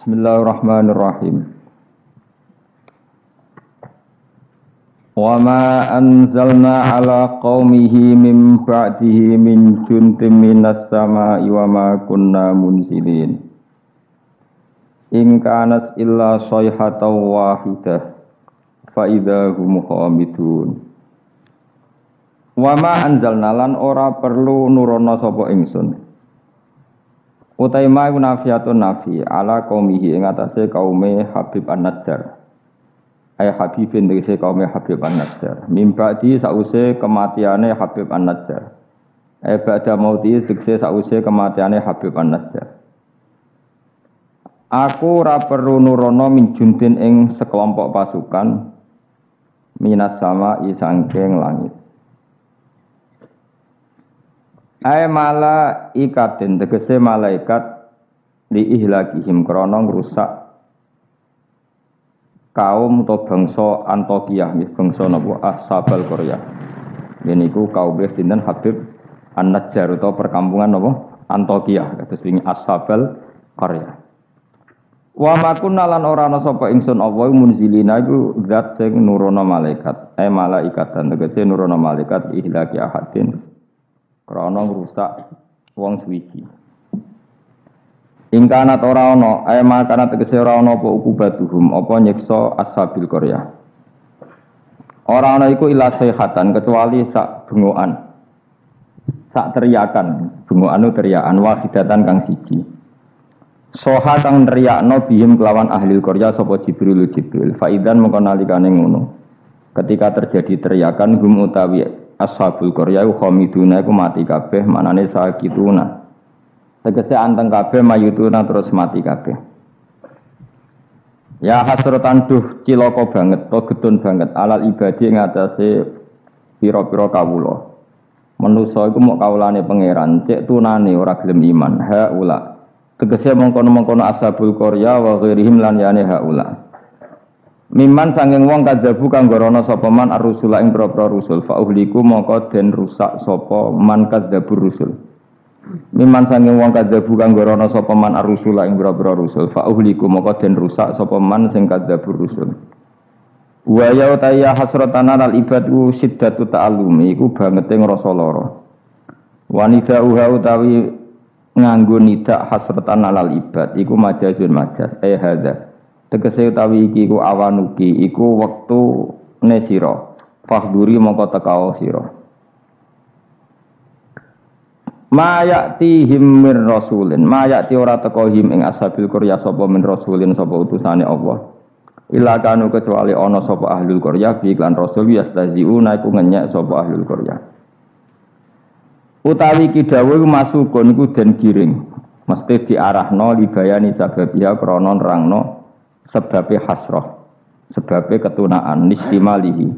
Bismillahirrahmanirrahim. Wa ma anzalna ala qaumihi min ba'dihi min juntin minas sama'i wa ma kunna munzilin. In kanas illa sayhatan wahidah fa idahum khamidun. Wa ma anzalna lan ora perlu nurono sapa ingsun. Utai ma iku nafiatun nafi ala qaumihi ing atase kaume Habib An-Najjar. Ay Habibin tegese kaume Habib An-Najjar. Mimba'di sause kematiane Habib An-Najjar. Ay ba'da mauti tegese sause kematiane Habib An-Najjar. Aku ora perlu nurono min juntin ing sekelompok pasukan minas sama isangking langit. Ay malaikatin tegese malaikat li ihlakihim krana ngrusak kaum atau bangsa Antokiyah, bangsa napa Ashabal Qaryah. Niku kaum sinten Habib An-Najjar utawa perkampungan napa Antokiyah, kados wingi Ashabal Qaryah. Wa makunna lan ora ana sapa ingsun apa munzilina iku zat sing nurono malaikat. Ay malaikatan tegese nurono malaikat ihlaki ahadin krana ngrusak wong suwiji. Ingkanat ora ana, ay makana tegese ora ana apa ukubatuhum, apa nyiksa Ashabil Qaryah. Ora ana iku ila sayhatan kecuali sak bengokan. Sak teriakan, bengokan teriakan wahidatan kang siji. Soha kang teriakno bihim kelawan ahli Qaryah sapa Jibril. Faidan mengko nalikane ngono. Ketika terjadi teriakan hum utawi Ashabul Qaryah khamiduna iku mati kabeh, manane sakituna. Tegese anteng kabeh mayutuna terus mati kabeh. Ya hasratan duh cilaka banget, to getun banget alal ibadi ing atase pira-pira kawula. Manusa iku mok kawulane pangeran, cek tunane ora gelem iman. Haula. Tegese mongkon-mongkon Ashabul Qaryah wa ghairihim lan yane haula. Miman sanging wong kadzabu kang gorono sapa man ar-rusula ing propro rusul fa uhliku mongko den rusak sapa man kadzabur rusul. Miman sanging wong kadzabu kang gorono sapa man ar-rusula ing propro rusul fa uhliku mongko den rusak sapa man sing kadzabur rusul. Wa ya ta'ya hasratan al ibadu siddatu ta'allumi iku bangete ngrasa lara. Wanita utawi nganggo nida hasratan alal ibad iku majazun majaz hadza. Tegese utawi iki ku awanuki iku wektu ne sira fahduri mongko tekao sira mayatihim mir rasulin mayati ora teka him ing Ashabil Qaryah sapa min rasulin sapa utusane Allah ila kanu kecuali ana sapa ahlul Qaryah bi iklan rasul yastaziuna iku ngenyek sapa ahlul Qaryah utawi iki dawuh iku masukun iku den giring mesti diarahno libayani sababiha krana nerangno sebabnya hasrah, sebabnya ketunaan nistimalihi.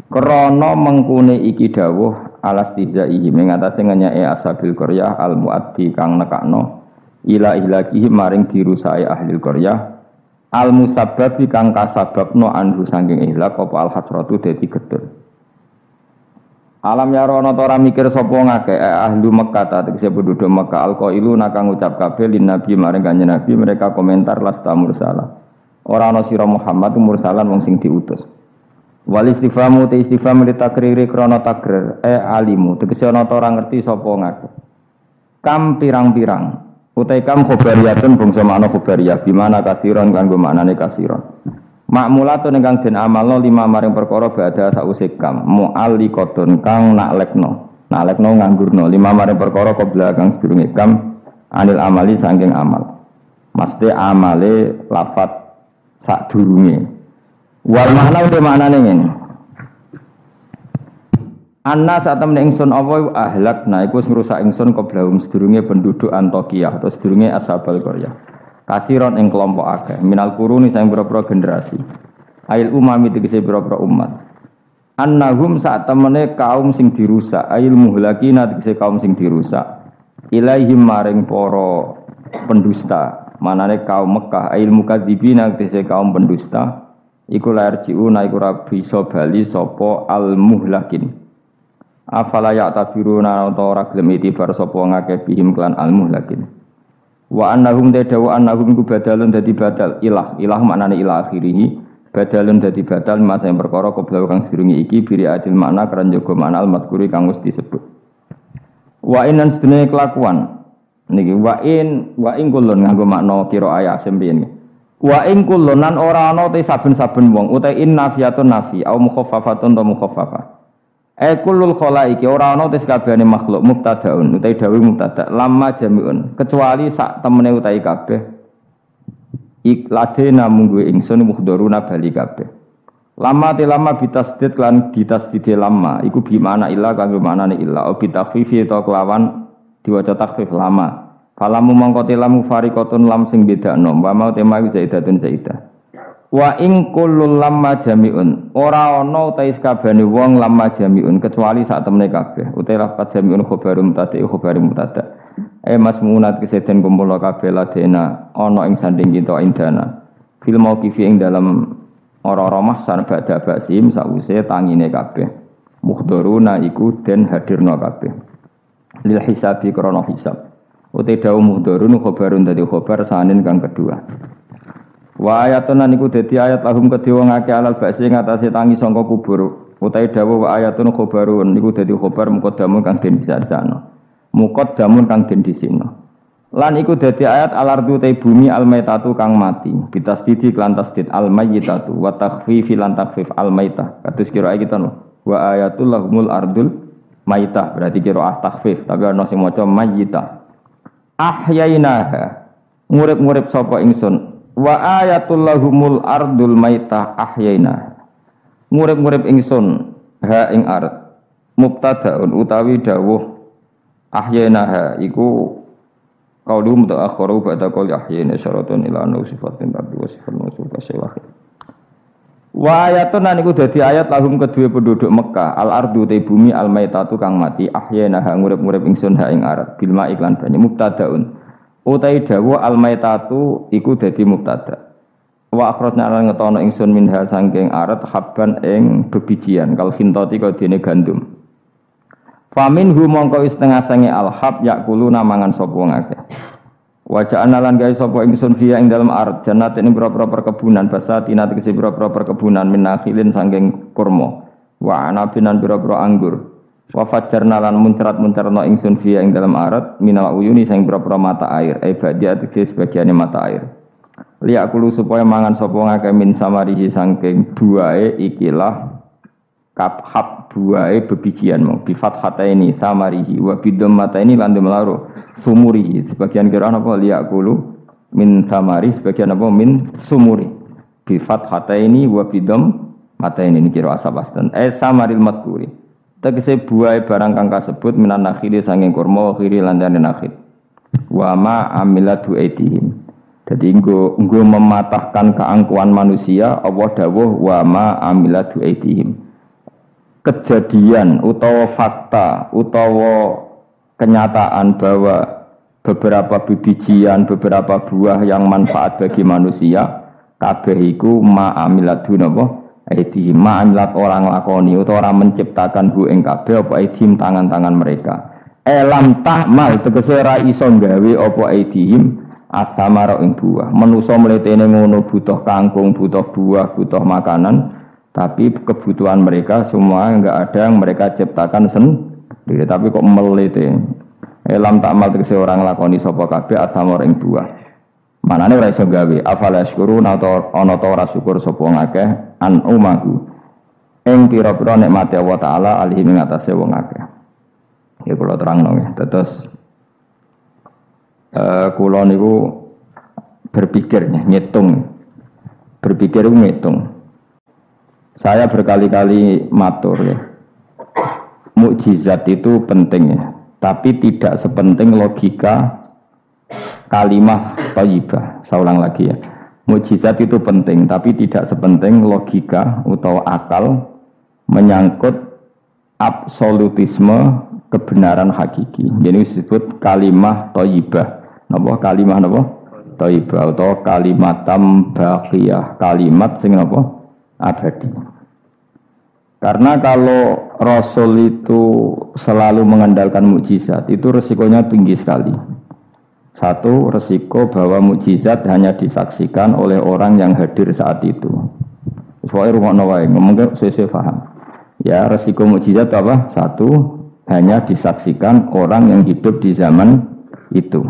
Krana mengkune iki dawuh alastizaihi mengatasi ngenyake Ashabil Qaryah al-muaddi kang nekakno ila ihlakihi maring dirusake ahli Qaryah al-musabbabi kang kasababno anhu saking ihlak apa al-hasratu dadi gedhe. Alam yarono ta ora mikir sapa ngakeh ahli Mekkah tegese penduduk Mekkah al-qailu nakang ngucap kabeh lin nabi maring kanjeng nabi mereka komentar lasta mursala. Ora ana sira Muhammad mursalan wong sing diutus. Wal istifamu te istifham li takriri krana takrir alimu tegese ana ta ora ngerti sapa ngake. Kam pirang-pirang utai kam khobariyatun bangsa makna khobariyah bimana kasiron kanggo maknane kasiron. Makmulatun ingkang den amalno lima maring perkara badha sause kam mu'alliqatun kang naklekno nganggurno lima maring perkara qabla kang sedurunge kam anil amali saking amal. Mesti amale lafat sak durunge. Wal makna udah maknane ngene. Anna sak temne ingsun apa ahlakna iku wis ngrusak ingsun qoblahum sedurunge penduduk Antokiyah atau sedurunge Ashabal Qaryah. Kasiron ing kelompok akeh minal quruni saing pira-pira generasi. Ail umami tegese pira-pira umat. Annahum sak temene kaum sing dirusak, ail muhlakina tegese kaum sing dirusak. Ilaihim maring para pendusta. Manane kaum Mekah ail mukadzibina tegese kaum pendusta iku lair jiuna iku ora bisa bali sapa al muhlakin afala ya tabiruna utawa ora gelem itibar sapa ngakeh bihim klan al muhlakin Wa annahum tadawu annahum ku badalun dadi badal ilah maknane ilah akhirih badalun dadi badal masa yang perkara qabla kang sedurunge iki biri adil makna keran jaga makna al-madhkuri kang wis disebut. Wa inan sedene kelakuan niki wa in kullun nganggo makna kira ayat sembiyen. Wa in kullun lan ora ana te saben-saben wong utahe in nafiyatun nafi au mukhaffafatun ta mukhaffafah. Kullul khalaiki ora ana te sakabehane makhluk mubtadaun utahe dawuh mubtada lamma jami'un kecuali sak temene utahe kabeh ikladena munggu ingsun muhdharuna bali kabeh. Lama bitasdid lan ditasdid lama iku bi mana illa kanggo manane illa au bitakhfifi ta kelawan diwaca takhfif lama. Falamu mongko telamu fariqatun lam sing bedakno wa mau tema zaidatun zaidah. Wa ing kullul lamma jami'un ora ana utahe sakabehane wong lamma jami'un kecuali sak temene kabeh utahe lafaz jami'un khobarum mutada. Masmunat keseden kumpul kabeh ladena ana ing sanding kita indana. Fil mauqifi ing dalam ora-ora mahsan badha basim sause tangine kabeh. Muhdharuna iku den hadirna kabeh. Lil hisabi krana hisab. Utai dawu muhdharun khobarun dadi khobar sanin kang kedua. Wa ayatun niku dadi ayat lahum kedhe wong akeh alal ba'si ngatasé tangi sangka kubur. Utai dawu wa ayatun khobarun niku dadi khobar muqaddamun kang den disarjana. Muqaddamun kang den disina. Lan iku dadi ayat al-ardu te bumi al-maitatu kang mati. Bitasdidi lan tasdid al-mayyitatu wa takhfifi lan takhfif al-maitah. Kados kira kita no. Wa ayatul lahumul ardul maitah berarti kira takhfif tapi ana sing maca mayyitah. Ahyainaha ngurip-ngurip sapa ingsun wa ayatul lahumul ardul maitah ahyainaha ngurip-ngurip ingsun ha ing ard mubtadaun utawi dawuh ahyainaha iku qaulu mutaakhiru ba'da qauli ahyayna syaratun ila anna sifatin rabbi wa sifatun mawsufa syawahid. Wa ayatun niku dadi ayat lahum kedue penduduk Mekah al ardu te bumi al maitatu kang mati ahyana ha ngurip-ngurip ingsun ha ing arat bil ma iklan banyu mubtadaun utai dawa al maitatu iku dadi mubtada wa akhrajna lan ngetono ingsun minha sangking arat habban ing bebijian kal khintati kadene gandum famin hu mongko setengah sange al hab yakuluna mangan sapa ngakeh. Wajah analan gawe sapa ingsun fiya ing dalem ard jannat ing pira-pira perkebunan basatina tegese pira-pira perkebunan min nakhilin saking kurma wa anabinan pira-pira anggur wa fajjarna lan muncrat-muncarna ingsun fiya ing dalem ard minal uyuni saking pira-pira mata air badia tegese sebagiane mata air liyakulu supaya mangan sapa ngake min samarihi saking buahe ikilah kabhab buahe bebijian mong bi fathataini samarihi wa bidammataini lan demlaro sumuri sebagian kira apa liyakulu min tamari sebagian apa min sumuri bi fathataini wa bidam mataini ini kira asabastan samaril madkuri tegese buah barang kang kasebut minan nakhili sanging kurma khiri lan nakhil wa ma amilatu aitihim dadi nggo mematahkan keangkuhan manusia Allah dawuh wa ma amilatu aitihim kejadian utawa fakta utawa kenyataan bahwa beberapa bibijian, beberapa buah yang manfaat bagi manusia kabeh iku ma'amiladun apa? Aidihim ma'amilat orang lakoni utawa orang menciptakan hu ing kabeh apa aidihim tangan-tangan mereka. Lam tahmal tegese ra iso gawe apa aidihim asamara ing buah. Manusa mletene ngono butuh kangkung, butuh buah, butuh makanan, tapi kebutuhan mereka semua enggak ada yang mereka ciptakan sendiri, tapi kok melete. Lam ta'mal tegese orang lakoni sapa kabeh atamor ing buah. Manane ora iso gawe. Afala syukurun atau ana ta ora syukur sapa ngakeh an umahu. Ing pira-pira nikmate Allah taala alih ing atase wong akeh. Ya kula terangno nggih. Terus kula niku berpikir ngitung. Berpikir ngitung. Saya berkali-kali matur ya. Mukjizat itu penting ya. Tapi tidak sepenting logika kalimah thayyibah. Saya ulang lagi ya. Mukjizat itu penting, tapi tidak sepenting logika atau akal menyangkut absolutisme kebenaran hakiki. Jadi disebut kalimah thayyibah. Napa kalimah napa? Thayyibah atau kalimatam baqiyah. Kalimat sing napa? Abadi. Karena kalau Rasul itu selalu mengandalkan mukjizat, itu resikonya tinggi sekali. Satu, resiko bahwa mukjizat hanya disaksikan oleh orang yang hadir saat itu. Soalnya rumah nawai ngomongnya sesuai paham. Ya, resiko mukjizat apa? Satu, hanya disaksikan orang yang hidup di zaman itu.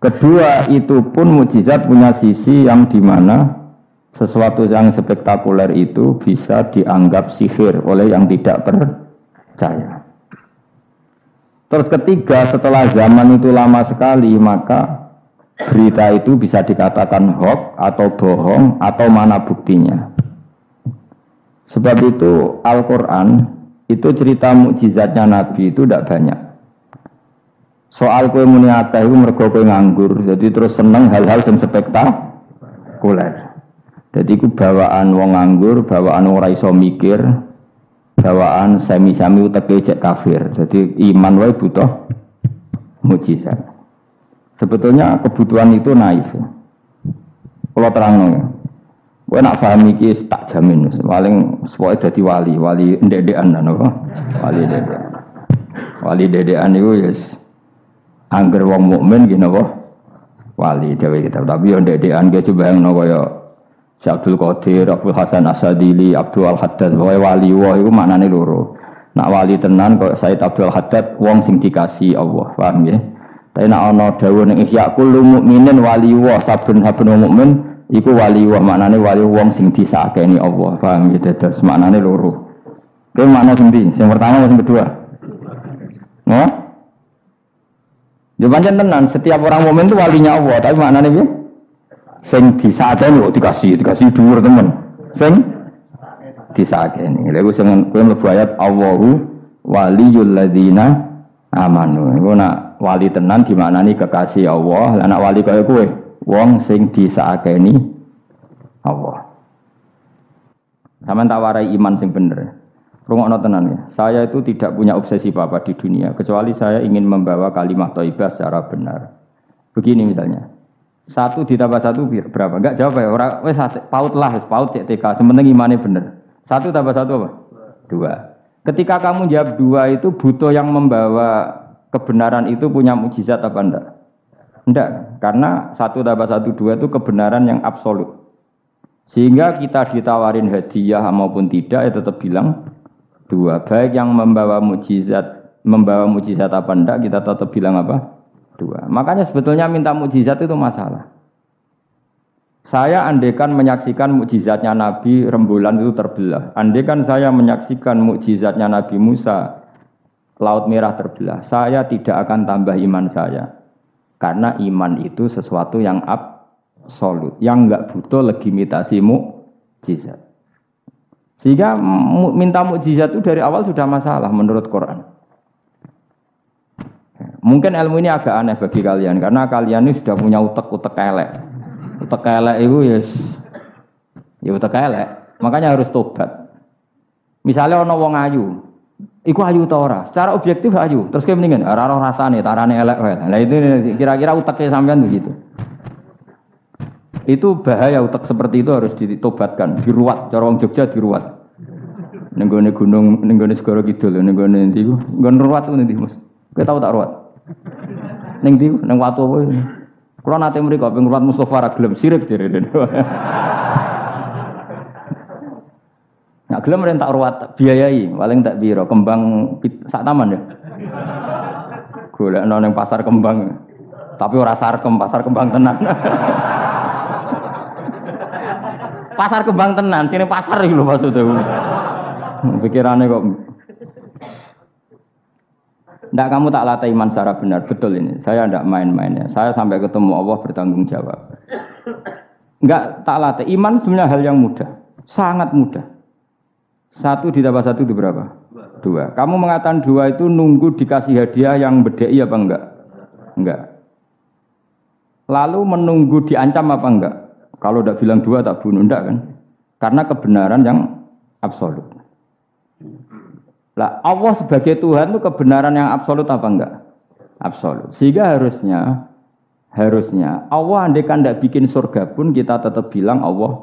Kedua, itu pun mukjizat punya sisi yang dimana sesuatu yang spektakuler itu bisa dianggap sihir oleh yang tidak percaya. Terus ketiga, setelah zaman itu lama sekali, maka berita itu bisa dikatakan hoax atau bohong atau mana buktinya. Sebab itu Al-Quran itu cerita mukjizatnya Nabi itu tidak banyak. Soal kue muni akeh iku mergo kowe nganggur, jadi terus seneng hal-hal yang spektakuler. Jadi ku bawaan wong nganggur, bawaan ora iso mikir, bawaan sami-sami uteke cek kafir. Jadi iman wae butuh mukjizat. Sebetulnya kebutuhan itu naif. Kalau terangno ya. Kowe nak paham iki tak jamin paling sepoke dadi wali ndek-ndekan napa? Wali ndek-ndekan. Wali ndek-ndekan iku yes angger wong mukmin ki napa? Wali dhewe kita. Tapi yo ndek-ndekan ki coba yang kaya Syekh Abdul Qadir, Abdul Hasan Asadili, Abdul Haddad, wali wah itu maknane loro. Nak wali tenan kok Said Abdul Haddad wong sing dikasih Allah, paham nggih? Tapi nak ana dawuh ning Ihya kullu mukminin wali wah saben-saben mukmin iku wali wah maknane wali wong sing disakeni Allah, paham nggih? Dados maknane loro. Kuwi makna sing ndi? Sing pertama sing kedua? Noh? Ya pancen tenan setiap orang mukmin itu walinya Allah, tapi maknane piye? Sing disakeni kok dikasih dhuwur temen. Sing disakeni. Lha iku sing kowe mlebu ayat Allahu waliyul ladzina amanu. Iku nak wali tenan dimaknani kekasih Allah. Lah nak wali kaya kowe wong sing disakeni Allah. Sampeyan tak warai iman sing bener. Rungokno tenan ya. Saya itu tidak punya obsesi apa di dunia kecuali saya ingin membawa kalimat thayyibah secara benar. Begini misalnya. 1 ditambah 1 berapa? Enggak jawab ya orang wes paut lah, paut cek TK. Sementing imannya bener. 1 tambah 1 apa? 2. Ketika kamu jawab 2 itu butuh yang membawa kebenaran itu punya mukjizat apa enggak? Enggak, karena 1 tambah 1 2 itu kebenaran yang absolut. Sehingga kita ditawarin hadiah maupun tidak ya tetap bilang 2. Baik yang membawa mukjizat apa enggak kita tetap bilang apa? 2. Makanya sebetulnya minta mukjizat itu masalah. Saya andaikan menyaksikan mukjizatnya Nabi rembulan itu terbelah. Andaikan saya menyaksikan mukjizatnya Nabi Musa Laut Merah terbelah. Saya tidak akan tambah iman saya. Karena iman itu sesuatu yang absolut, yang enggak butuh legitimasi mukjizat. Sehingga minta mukjizat itu dari awal sudah masalah menurut Quran. Mungkin ilmu ini agak aneh bagi kalian karena kalian ini sudah punya utek elek. Utek elek itu ya utek elek. Makanya harus tobat. Misalnya ana wong ayu, iku ayu ta ora? Secara objektif ayu. Terus kowe mendingan ora roh rasane, tarane elek wae. Lah itu kira-kira uteke sampean begitu. Itu bahaya utek seperti itu harus ditobatkan, diruat. Cara wong Jogja diruat. Ning gone gunung, ning gone Segara Kidul, ning gone endi ku? Nggon ruat ku endi, Mas? Kowe tau tak ruat? Ning ndi? Ning watu apa? Kula nate mriko ping ruat Mustofa ra gelem sirik direne. Nak gelem ren tak ruat biayai, paling tak piro kembang sak taman ya. Golekno ning pasar kembang. Tapi ora sarkem, pasar kembang tenan. Pasar kembang tenan, sini pasar iki lho maksudku. Pikirane kok ndak kamu tak latih iman secara benar, betul ini. Saya ndak main-mainnya. Saya sampai ketemu Allah bertanggung jawab. Enggak tak latih. Iman sebenarnya hal yang mudah, sangat mudah. 1 ditambah 1 itu berapa? 2. Kamu mengatakan 2 itu nunggu dikasih hadiah yang bedei apa enggak? Enggak. Lalu menunggu diancam apa enggak? Kalau udah bilang 2 tak bunuh, enggak kan? Karena kebenaran yang absolut. Lah Allah sebagai Tuhan itu kebenaran yang absolut apa enggak? Absolut. Sehingga harusnya Allah andaikan tidak bikin surga pun kita tetap bilang Allah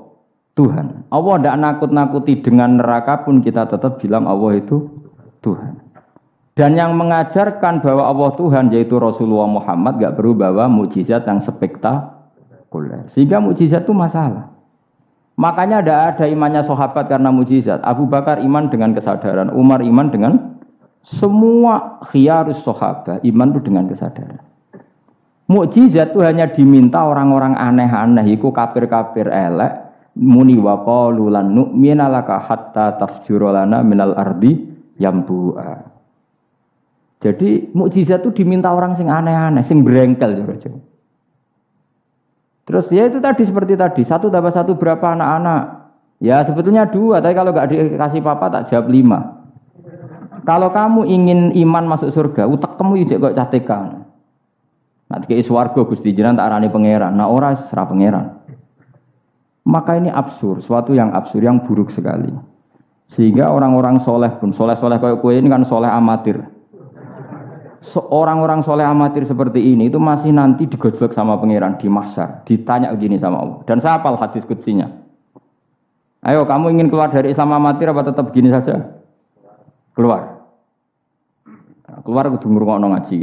Tuhan. Allah tidak nakut-nakuti dengan neraka pun kita tetap bilang Allah itu Tuhan. Dan yang mengajarkan bahwa Allah Tuhan yaitu Rasulullah Muhammad gak perlu bawa mukjizat yang spektakuler. Sehingga mukjizat itu masalah. Makanya ada imannya sahabat karena mukjizat. Abu Bakar iman dengan kesadaran, Umar iman dengan semua khiyarus sahabat iman itu dengan kesadaran. Mukjizat itu hanya diminta orang-orang aneh-aneh, iku kafir-kafir elek, muni wa qalu lan nu'mina laka hatta tafjura lana minal ardi yambu'a. Jadi mukjizat itu diminta orang sing aneh-aneh, sing brengkel. Terus ya itu tadi seperti tadi, 1 tambah 1 berapa anak-anak? Ya sebetulnya 2, tapi kalau nggak dikasih papa tak jawab 5. Kalau kamu ingin iman masuk surga, utek kamu ijek kok catekan. Nanti ke swarga Gusti jenengan tak arani pangeran, nah ora serah pangeran. Maka ini absurd, suatu yang absurd, yang buruk sekali. Sehingga orang-orang soleh pun, soleh-soleh kayak kue ini kan soleh amatir. Orang-orang soleh amatir seperti ini itu masih nanti digojlok sama pangeran di mahsyar, ditanya begini sama Allah. Dan saya hafal hadis qudsinya. Ayo kamu ingin keluar dari Islam amatir apa tetap begini saja? Keluar. Keluar kudu ngrungokno ngaji.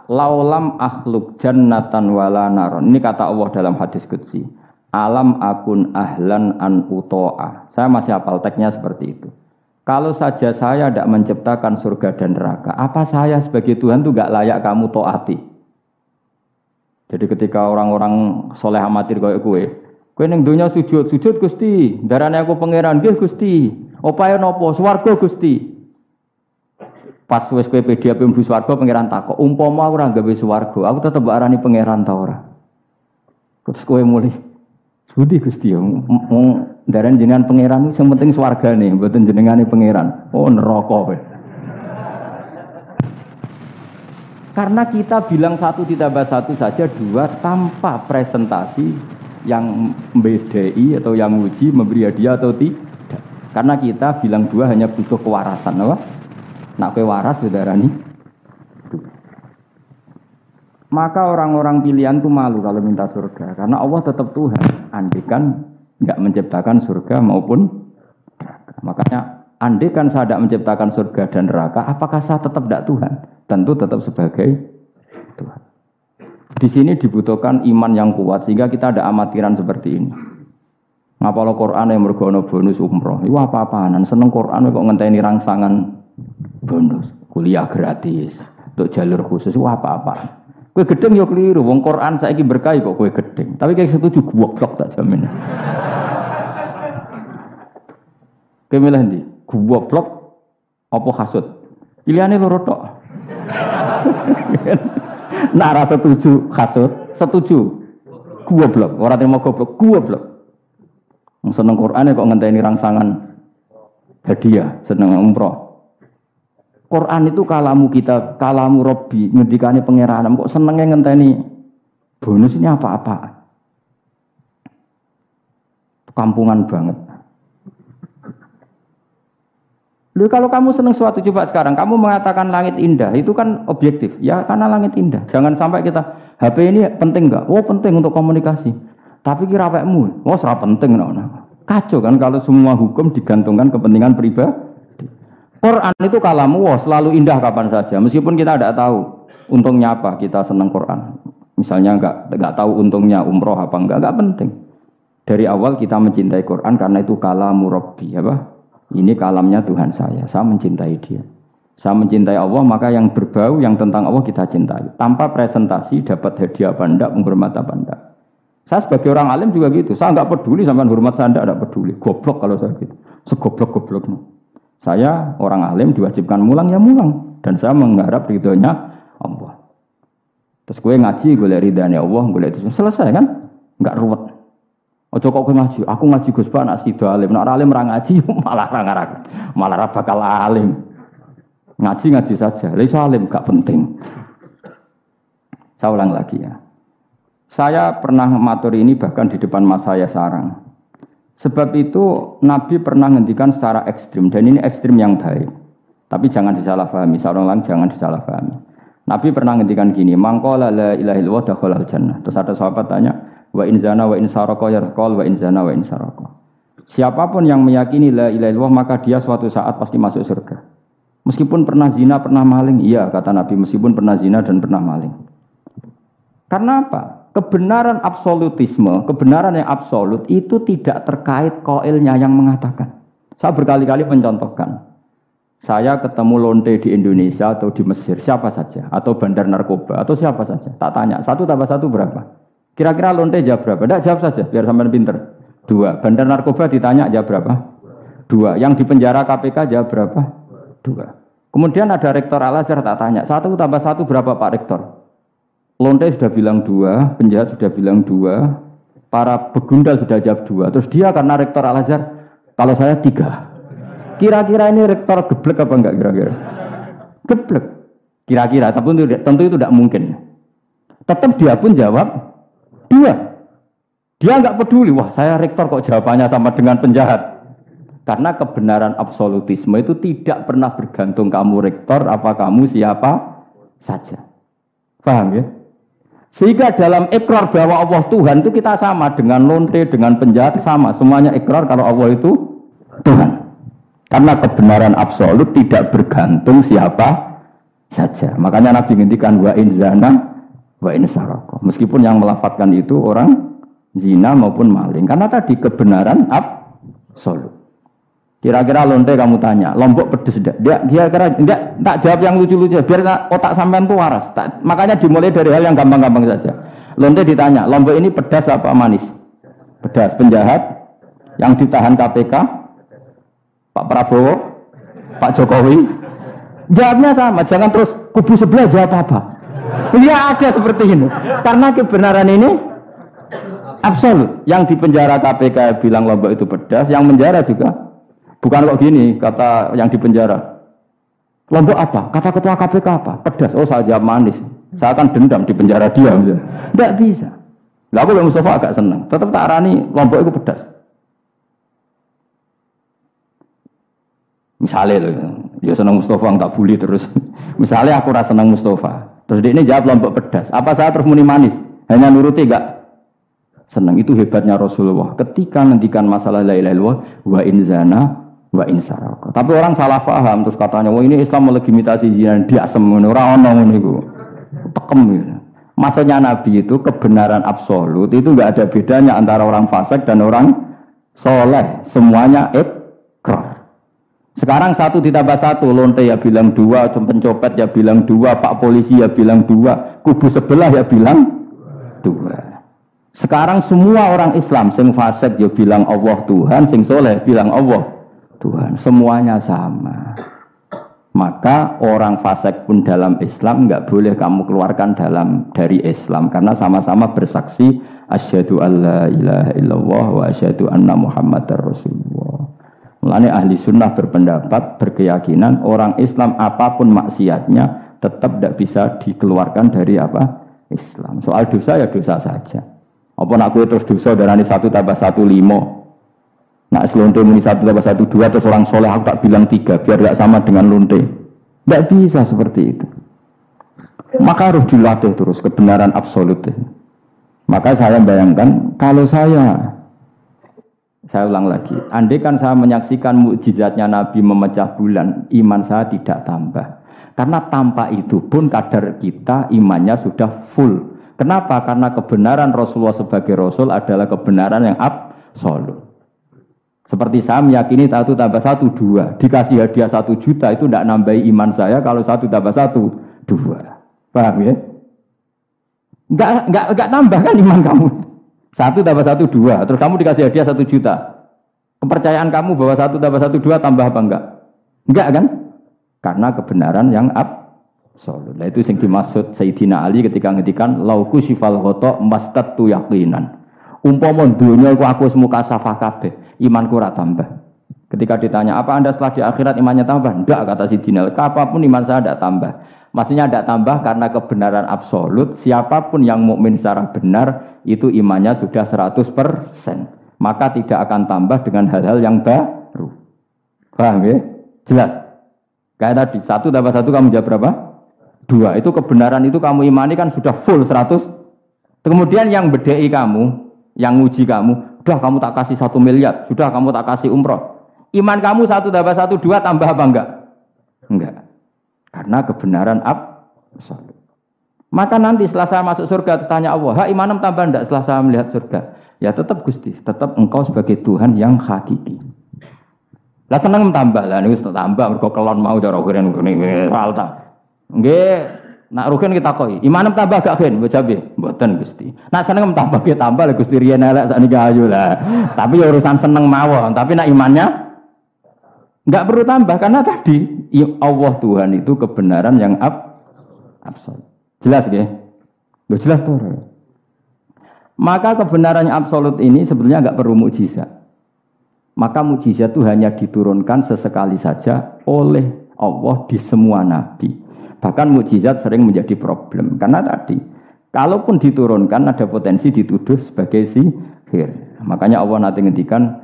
Laulam akhluk jannatan wala naron. Ini kata Allah dalam hadis qudsi. Alam akun ahlan an uto'a. Saya masih hafal teksnya seperti itu. Kalau saja saya tidak menciptakan surga dan neraka, apa saya sebagai Tuhan itu gak layak kamu taati? Jadi ketika orang-orang soleh amatir kayak kue ning dunya sujud Gusti, darane aku pangeran nggih Gusti. Opae napa? Swarga Gusti. Pas wis kowe pede ape mlebu swarga pangeran takok, umpama aku ora gawe swarga, aku tetep arani pangeran ta ora? Terus kowe mulih Budi Gusti ya, daran jenengan pangeran sing penting swargane, mboten jenengane pangeran. Oh neraka kowe. Karena kita bilang 1 ditambah 1 saja 2 tanpa presentasi yang membedai atau yang uji memberi hadiah atau tidak. Karena kita bilang 2 hanya butuh kewarasan, apa? Nak kowe waras darani. Maka orang-orang pilihan itu malu kalau minta surga. Karena Allah tetap Tuhan. Andikan nggak menciptakan surga maupun neraka. Makanya andikan saya tidak menciptakan surga dan neraka, apakah saya tetap tidak Tuhan? Tentu tetap sebagai Tuhan. Di sini dibutuhkan iman yang kuat sehingga kita ada amatiran seperti ini. Ngapalo Quran yang mergono bonus umroh. Itu apa-apaan. Seneng Quran kok ngenteni rangsangan bonus. Kuliah gratis. Untuk jalur khusus itu apa-apaan. Kue gedeng yo keliru, wong Quran saiki berkah kok kue gedeng. Tapi kayak setuju goblok tak jamin. Kowe milih ndi? Goblok apa hasud? Pilihane loro tok. Nah, ra setuju hasud, setuju goblok. Ora terima goblok, goblok. Wong seneng Quran kok ngenteni rangsangan hadiah, seneng umroh. Quran itu kalamu kita, kalamu Robbi, ngendikane pangeran, kok senengnya ngenteni bonus ini apa-apa. Kampungan banget. Lalu kalau kamu seneng suatu, coba sekarang kamu mengatakan langit indah, itu kan objektif. Ya karena langit indah. Jangan sampai kita HP ini penting enggak? Oh penting untuk komunikasi. Tapi kira awakmu, oh serap penting Kacau kan kalau semua hukum digantungkan kepentingan pribadi. Quran itu kalamu selalu indah kapan saja, meskipun kita tidak tahu untungnya apa kita senang Quran. Misalnya enggak tahu untungnya umroh apa enggak penting. Dari awal kita mencintai Quran karena itu kalamu Rabbi, apa? Ini kalamnya Tuhan saya mencintai dia. Saya mencintai Allah, maka yang berbau yang tentang Allah kita cintai. Tanpa presentasi dapat hadiah apa enggak, menghormat apa enggak. Saya sebagai orang alim juga gitu. Saya enggak peduli sampai hormat saya enggak peduli. Goblok kalau saya gitu. Segoblok-gobloknya. Saya orang alim diwajibkan mulang ya mulang dan saya mengharap ridhonya Allah. Terus gue ngaji golek ridhane Allah, golek itu selesai kan? Enggak ruwet. Ojo kok kowe ngaji, aku ngaji Gus Pak nak sida alim. Nek alim ra ngaji malah ra bakal alim. Ngaji saja. Lah iso alim gak penting. Saya ulang lagi ya. Saya pernah matur ini bahkan di depan mas saya sarang. Sebab itu Nabi pernah ngendikan secara ekstrim dan ini ekstrim yang baik. Tapi jangan disalahpahami, seorang jangan disalahpahami. Nabi pernah ngendikan gini, mangqala la ilaha illallah dakhalal jannah. Terus ada sahabat tanya, wa in zana wa in saraka yarqal wa in zana wa in saraka. Siapapun yang meyakini la ilaha illallah maka dia suatu saat pasti masuk surga. Meskipun pernah zina, pernah maling, iya kata Nabi, meskipun pernah zina dan pernah maling. Karena apa? Kebenaran absolutisme, kebenaran yang absolut itu tidak terkait qailnya yang mengatakan. Saya berkali-kali mencontohkan. Saya ketemu lonte di Indonesia atau di Mesir, siapa saja, atau bandar narkoba, atau siapa saja. Tak tanya, 1 tambah 1 berapa? Kira-kira lonte jawab berapa? Tidak, jawab saja, biar sampean pinter. 2. Bandar narkoba ditanya jawab berapa? 2. Yang di penjara KPK jawab berapa? 2. Kemudian ada rektor Al-Azhar tak tanya, 1 tambah 1 berapa Pak Rektor? Lonte sudah bilang 2, penjahat sudah bilang 2, para begundal sudah jawab 2. Terus dia karena rektor Al-Azhar, kalau saya 3. Kira-kira ini rektor geblek apa enggak kira-kira? Geblek. Kira-kira, tapi tentu itu tidak mungkin. Tetap dia pun jawab 2. Dia enggak peduli, wah saya rektor kok jawabannya sama dengan penjahat. Karena kebenaran absolutisme itu tidak pernah bergantung kamu rektor, apa kamu siapa saja. Paham ya? Sehingga dalam ikrar bahwa Allah Tuhan itu kita sama dengan lonte, dengan penjahat sama. Semuanya ikrar kalau Allah itu Tuhan. Karena kebenaran absolut tidak bergantung siapa saja. Makanya Nabi ngendikan wa in zana wa in saraka. Meskipun yang melafadzkan itu orang zina maupun maling. Karena tadi kebenaran absolut. Kira-kira lonte kamu tanya, Lombok pedes enggak? Dia kira enggak, tak jawab yang lucu-lucu biar otak sampean tuh waras. Makanya dimulai dari hal yang gampang-gampang saja. Lonte ditanya, Lombok ini pedas apa manis? Pedas. Penjahat yang ditahan KPK Pak Prabowo, Pak Jokowi, jawabnya sama. Jangan terus kubu sebelah jawab apa. Ya ada seperti ini. Karena kebenaran ini absolut. Yang di penjara KPK bilang Lombok itu pedas, yang penjara juga bukan kok gini kata yang di penjara. Lombok apa? Kata ketua KPK apa? Pedas. Oh saya jawab manis. Saya akan dendam di penjara dia. Tidak bisa. Lah aku Mustafa agak senang. Tetap tak arani Lombok itu pedas. Misalnya loh, ya senang Mustafa nggak bully terus. Misalnya aku rasa senang Mustafa, terus dia ini jawab Lombok pedas. Apa saya terus muni manis? Hanya nuruti nggak? Senang. Itu hebatnya Rasulullah. Ketika ngendikan masalah la ilaha illallah wa in zana wa in saraka. Tapi orang salah paham terus katanya, wah ini Islam melegitimasi zina, dia semuanya orang ono niku. Tekem gitu. Maksudnya Nabi itu kebenaran absolut itu nggak ada bedanya antara orang fasik dan orang soleh. Semuanya ikrar. Sekarang 1 ditambah 1, lonte ya bilang 2, pencopet ya bilang 2, pak polisi ya bilang 2, kubu sebelah ya bilang 2. Sekarang semua orang Islam, sing fasik ya bilang Allah Tuhan, sing soleh bilang Allah Tuhan. Semuanya sama. Maka orang fasik pun dalam Islam enggak boleh kamu keluarkan dari Islam. Karena sama-sama bersaksi asyhadu alla ilaha illallah wa asyhadu anna muhammadar rasulullah. Mulanya ahli sunnah berpendapat, berkeyakinan orang Islam apapun maksiatnya tetap tidak bisa dikeluarkan dari apa? Islam. Soal dosa ya dosa saja. Apa nak gue terus dosa darani 1 tambah 1 5. Nak lonte muni 1 tambah 1 2 terus orang soleh aku tak bilang 3 biar tidak sama dengan lonte. Tidak bisa seperti itu. Maka harus dilatih terus kebenaran absolut. Maka saya bayangkan kalau saya ulang lagi, andai kan saya menyaksikan mukjizatnya Nabi memecah bulan, iman saya tidak tambah. Karena tanpa itu pun kadar kita imannya sudah full. Kenapa? Karena kebenaran Rasulullah sebagai Rasul adalah kebenaran yang absolut. Seperti saya meyakini 1 tambah 1 2, dikasih hadiah 1 juta itu tidak nambahi iman saya kalau 1 tambah 1 2. Paham ya? Enggak tambah kan iman kamu. 1 tambah 1 2, terus kamu dikasih hadiah 1 juta. Kepercayaan kamu bahwa 1 tambah 1 2 tambah apa enggak? Enggak kan? Karena kebenaran yang absolut. Nah itu yang dimaksud Sayyidina Ali ketika ngendikan lauku sifal khoto mastatu yaqinan. Umpama dunya iku aku semuka safah kabeh, imanku ora tambah. Ketika ditanya, apa Anda setelah di akhirat imannya tambah? Enggak, kata Sayyidina Ali. Apapun iman saya tidak tambah. Maksudnya tidak tambah karena kebenaran absolut. Siapapun yang mukmin secara benar itu imannya sudah 100%. Maka tidak akan tambah dengan hal-hal yang baru. Paham ya? Jelas. Kayak tadi 1 tambah 1 kamu jawab berapa? 2. Itu kebenaran itu kamu imani kan sudah full 100. Kemudian yang bedai kamu, yang nguji kamu, Sudah kamu tak kasih 1 miliar, sudah kamu tak kasih umroh. Iman kamu 1 tambah 1 2 tambah apa enggak? Enggak. Karena kebenaran absolut. Maka nanti setelah saya masuk surga ditanya Allah, "Ha, imanem tambah enggak setelah saya melihat surga?" Ya tetap Gusti, tetap engkau sebagai Tuhan yang hakiki. Lah seneng tambah lah niku tambah mergo kelon mau cara keren ngene soal ta. Nggih. Nak rugen kita koi, imanem tambah gak gen, jabe, mboten Gusti. Nak seneng tambah ge tambah lah Gusti riyen elek sakniki ayu lah. Tapi ya urusan seneng mawon, tapi nak imannya enggak perlu tambah karena tadi Allah Tuhan itu kebenaran yang absolut. Jelas nggih? Lho jelas to. Maka kebenaran yang absolut ini sebenarnya enggak perlu mukjizat. Maka mukjizat itu hanya diturunkan sesekali saja oleh Allah di semua nabi. Bahkan mukjizat sering menjadi problem karena tadi kalaupun diturunkan ada potensi dituduh sebagai sihir. Makanya Allah nanti ngendikan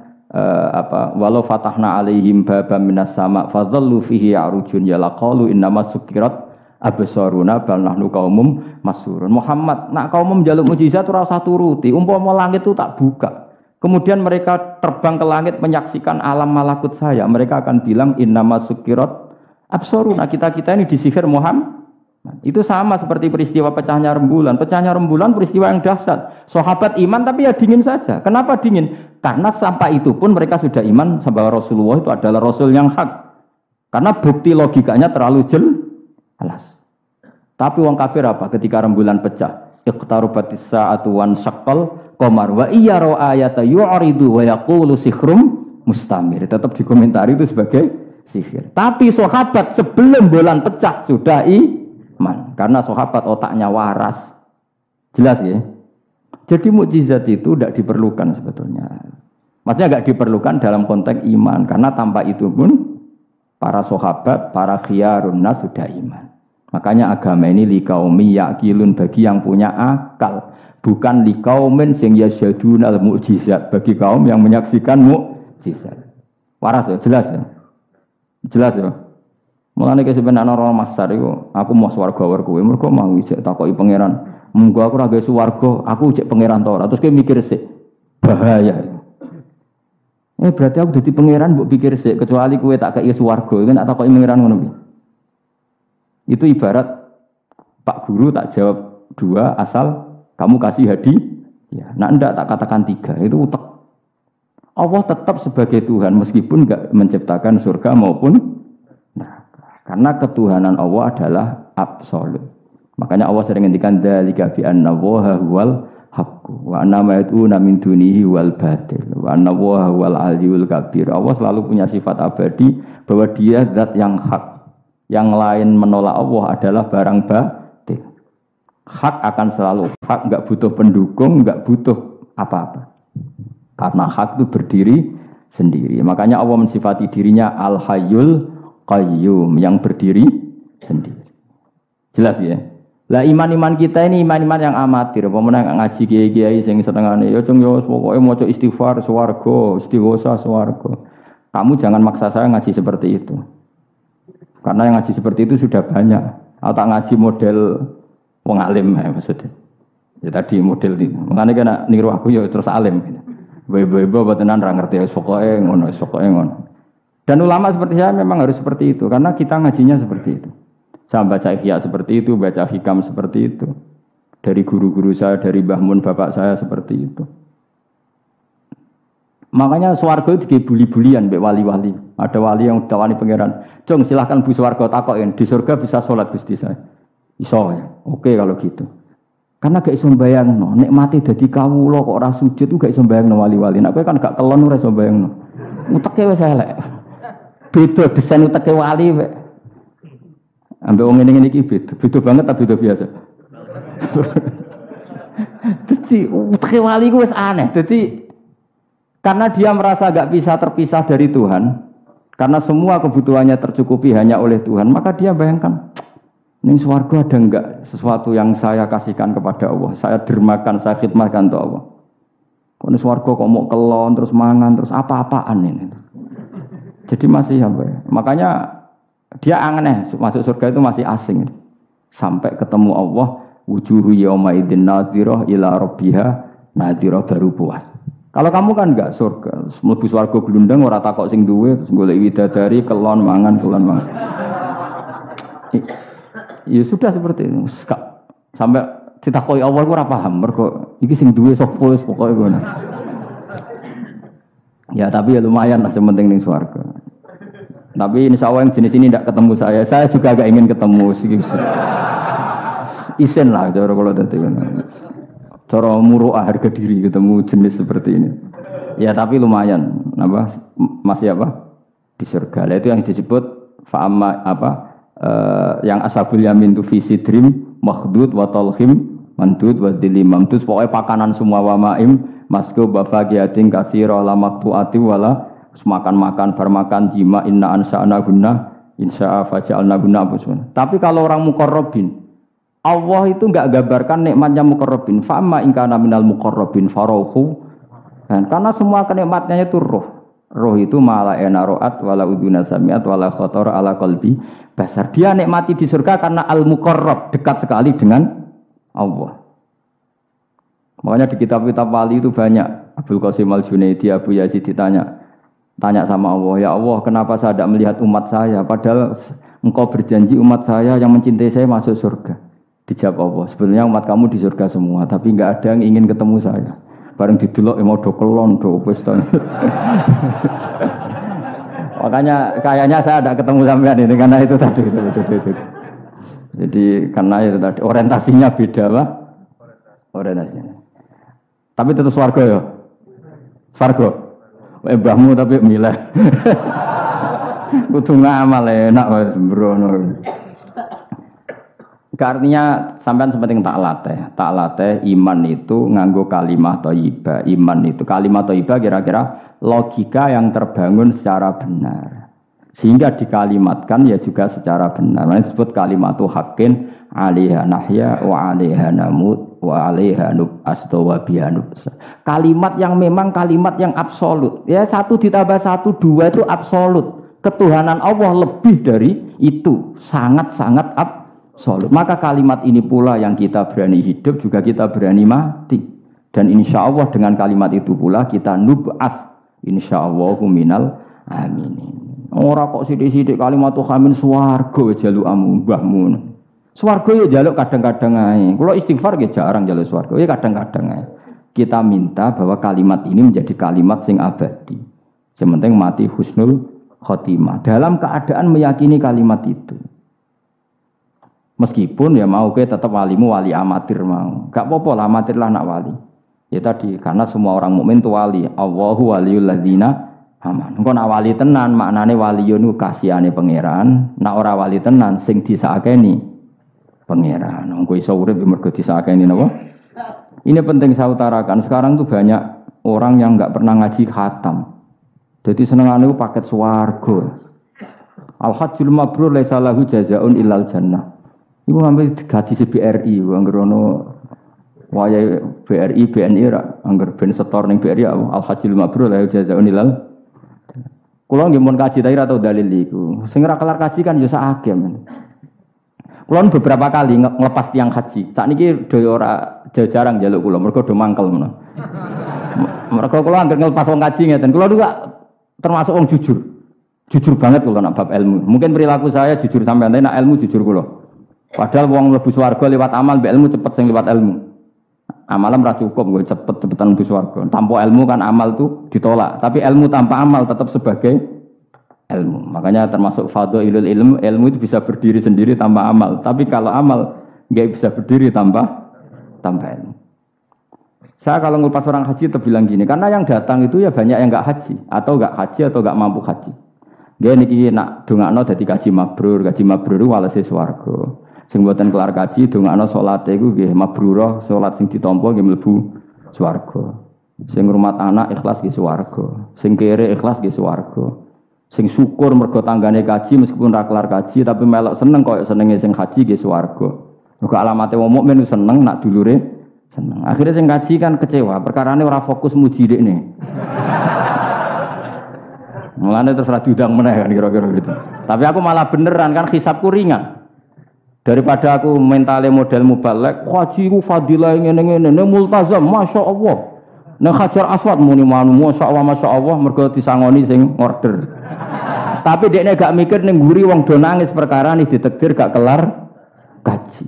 walau fatahna alaihim babam minas sama fadhallu fihi ya'rujun ya laqalu innamas sukirat absaruna bal nahnu qaumum masurun. Muhammad nak kaum njaluk mukjizat ora usah turuti, umpama langit itu tak buka. Kemudian mereka terbang ke langit menyaksikan alam malakut saya, mereka akan bilang innamas sukirat absoruna, kita ini disihir Muhammad. Itu sama seperti peristiwa pecahnya rembulan. Pecahnya rembulan peristiwa yang dahsyat. Sahabat iman tapi ya dingin saja. Kenapa dingin? Karena sampai itu pun mereka sudah iman bahwa Rasulullah itu adalah Rasul yang hak. Karena bukti logikanya terlalu jelas. Tapi wong kafir apa? Ketika rembulan pecah, iqtarubatis sa'atu wan syaqqal qamar wa iyyaru ayata yu'ridu wa yaqulu sikhrum mustamir. Tetap dikomentari itu sebagai sihir. Tapi sahabat sebelum bulan pecah sudah iman. Karena sahabat otaknya waras. Jelas ya? Jadi mukjizat itu tidak diperlukan sebetulnya. Maksudnya tidak diperlukan dalam konteks iman. Karena tanpa itu pun para sahabat, para khiyarun nas sudah iman. Makanya agama ini liqaumi yaqilun, bagi yang punya akal. Bukan liqaumin sing yasyadunal mukjizat, bagi kaum yang menyaksikan mukjizat. Waras ya? Jelas ya? Jelas ya. Mulane ke sebenarnya orang masar iku, aku mau swarga war kowe, mergo mau ijek takoki pangeran. Munggo aku ora gawe swarga, aku ijek pangeran ta ora. Terus kowe mikir sik. Bahaya. Berarti aku dadi pangeran mbok pikir sik, kecuali kowe tak kei swarga, kowe tak takoki pangeran ngono piye. Itu ibarat Pak Guru tak jawab 2 asal kamu kasih hadiah. Ya, nah ndak tak katakan 3, itu utek. Allah tetap sebagai Tuhan meskipun enggak menciptakan surga maupun neraka. Karena ketuhanan Allah adalah absolut. Makanya Allah sering ngendikan dzalika bi anna Allaha huwal haqqu wa anna ma yad'una min dunihi wal batil wa anna Allaha huwal aliyyul kabir. Allah selalu punya sifat abadi bahwa Dia zat yang hak. Yang lain menolak Allah adalah barang batil. Hak akan selalu hak, enggak butuh pendukung, enggak butuh apa-apa. Karena hak itu berdiri sendiri. Makanya Allah mensifati dirinya Al-Hayyul Qayyum, yang berdiri sendiri. Jelas ya? Lah iman-iman kita ini iman-iman yang amatir. Pemenang ngaji kiai-kiai sing setengahane ya cung yo pokoke maca istighfar swarga, istighosa swarga. Kamu jangan maksa saya ngaji seperti itu. Karena yang ngaji seperti itu sudah banyak. Atau ngaji model wong alim maksudnya. Ya tadi model itu. Makanya kena niru aku ya terus alim gitu. Bebo tenan ra ngerti pokoke ngono. Dan ulama seperti saya memang harus seperti itu karena kita ngajinya seperti itu. Saya baca ihya seperti itu, baca hikam seperti itu. Dari guru-guru saya, dari Mbah Mun bapak saya seperti itu. Makanya swarga itu dibuli-bulian mbek wali-wali. Ada wali yang dawani pangeran, "Cung, silahkan bu swarga takokin, di surga bisa sholat Gusti saya." Iso ya. Oke kalau gitu. Karena gak iso mbayangno, nek mati dadi kawula kok ora sujud ku gak iso mbayangno wali-wali. Nek kowe kan gak kelon ora iso mbayangno. Uteke wis elek. Beda desain uteke wali wek. Ambek wong ngene iki beda banget ta beda biasa. Dadi uteke wali ku wis aneh. Dadi karena dia merasa gak bisa terpisah dari Tuhan, karena semua kebutuhannya tercukupi hanya oleh Tuhan, maka dia bayangkan ini swarga ada enggak sesuatu yang saya kasihkan kepada Allah, saya dermakan, saya khidmatkan untuk Allah. Kalau swarga kok mau kelon terus mangan terus apa-apaan ini. Jadi masih apa ya? Makanya dia aneh masuk surga itu masih asing. Sampai ketemu Allah, wujuhu yauma idzin nadhirah ila rabbiha nadhirah, baru puas. Kalau kamu kan enggak surga, mlebu swarga glundang ora takok sing duwe, terus golek widadari kelon mangan. Ya sudah seperti itu. Sampai ditakoki Allah iku ora paham, mergo iki sing duwe sapa wis pokoke ngono. Ya tapi ya lumayan lah sementing ning swarga. Tapi insya Allah yang jenis ini tidak ketemu saya juga agak ingin ketemu sih. Isen lah cara kalau tadi cara muruah harga diri ketemu jenis seperti ini. Ya tapi lumayan apa masih apa di surga. Itu yang disebut fa'ama apa yang ashabul yamin tu fi sidrim makhdud wa talhim mandud wa dilim mamdud pokoknya pakanan semua wa ma'im masku bafaqiyatin katsira la maqtu'ati wala makan bermakan jima inna ansa'na gunna insya'a faja'alna gunna apa. Tapi kalau orang muqarrabin Allah itu enggak gambarkan nikmatnya muqarrabin fa amma in kana minal muqarrabin farauhu dan karena semua kenikmatnya itu roh itu mala enaroat wala uduna samiat wala khotor ala qalbi basar. Dia nikmati di surga karena al-muqarrab, dekat sekali dengan Allah. Makanya di kitab-kitab wali itu banyak. Abdul Qasim Al-Junaidi, Abu Yazid tanya sama Allah, ya Allah kenapa saya tidak melihat umat saya padahal engkau berjanji umat saya yang mencintai saya masuk surga. Dijawab Allah, sebenarnya umat kamu di surga semua tapi enggak ada yang ingin ketemu saya. Bareng didelok mau do kelon do wis to. Makanya kayaknya saya tidak ketemu sampean ini karena itu tadi itu. Jadi karena itu tadi orientasinya beda lah. Orientasinya. Tapi tetap swarga ya. Swarga. Mbahmu tapi milih. Kudu ngamal enak wae sembrono. Artinya sampean sepenting tak latih iman itu nganggo kalimat thayyibah. Iman itu kalimat thayyibah kira-kira logika yang terbangun secara benar sehingga dikalimatkan ya juga secara benar. Nah, disebut kalimatu haqqin 'alaiha nahya wa 'alaiha namut wa 'alaiha nub'astu wa biha nub'as. Kalimat yang memang kalimat yang absolut. Ya 1 ditambah 1 2 itu absolut. Ketuhanan Allah lebih dari itu, sangat-sangat absolut. Maka kalimat ini pula yang kita berani hidup juga kita berani mati. Dan insya Allah dengan kalimat itu pula kita nub'ats insyaallahu minal aminin. Ora kok sithik-sithik kalimat hamin swarga jaluk amu mbahmu. Swarga ya jaluk kadang-kadang ae. Kula istighfar nggih jarang jaluk swarga, ya kadang-kadang ae. Kita minta bahwa kalimat ini menjadi kalimat sing abadi. Sementing mati husnul khotimah dalam keadaan meyakini kalimat itu. Meskipun ya mau ke tetap walimu wali amatir mau. Gak apa-apa lah amatir lah nak wali. Ya tadi karena semua orang mukmin itu wali. Allahu waliyul ladzina aman. Engko nak wali tenan maknane waliyun ku kasihane pangeran. Nak ora wali tenan sing disakeni pangeran. Engko iso urip mergo disakeni napa? Ini penting saya utarakan. Sekarang tuh banyak orang yang enggak pernah ngaji khatam. Jadi senengane ku paket swarga. Al-hajjul mabrur laisa lahu jazaa'un illal jannah. Ibu ngambil gaji BRI, anggerono wayai BRI, BNI, angger ben setor ning BRI, al-hajjul mabrur la jazaa'un ilal. Kulo nggih mun kaji ta ora tau dalil iku. Sing ora kelar kaji kan yo sakake men. Kulo beberapa kali ngelepas tiang haji. Sakniki do ora jarang njaluk kulo, mergo do mangkel menawa. Mergo kulo anggere ngelepas wong kaji ngeten. Kulo juga termasuk wong jujur. Jujur banget kulo nak bab ilmu. Mungkin perilaku saya jujur sampean, tapi nak ilmu jujur kulo. Padahal wong mlebu swarga lewat amal, mbek ilmu cepet sing lewat ilmu. Amalan ora cukup gue cepet-cepetan mlebu swarga. Tanpa ilmu kan amal tuh ditolak, tapi ilmu tanpa amal tetap sebagai ilmu. Makanya termasuk fadhailul ilmu itu bisa berdiri sendiri tanpa amal. Tapi kalau amal enggak bisa berdiri tanpa ilmu. Saya kalau ngelepas orang haji bilang gini, karena yang datang itu ya banyak yang enggak haji atau enggak mampu haji. Dia niki nak dongakno dadi kaji mabrur walese swarga. Sing mboten kelar kaji dongakno salate iku nggih mabrurah, salat sing ditampa nggih mlebu swarga. Sing ngrumat anak ikhlas nggih swarga. Sing kere ikhlas nggih swarga. Sing syukur mergo tanggane kaji meskipun ora kelar kaji tapi melok seneng koyo senenge sing haji nggih swarga. Mergo alamate wong mukmin seneng nak dulure seneng. Akhirnya sing kaji kan kecewa, perkarane ora fokus muji dekne. Mulane terus ra diundang meneh kan kira-kira gitu. Tapi aku malah beneran kan hisabku ringan. Daripada aku mentale model mubalek, haji ku fadilah ngene-ngene, multazam, Masya Allah. Nek Hajar Aswad muni manu masyaallah mergo disangoni sing order. Tapi dekne gak mikir ning mburi wong do nangis perkara nih ditakdir gak kelar kaji.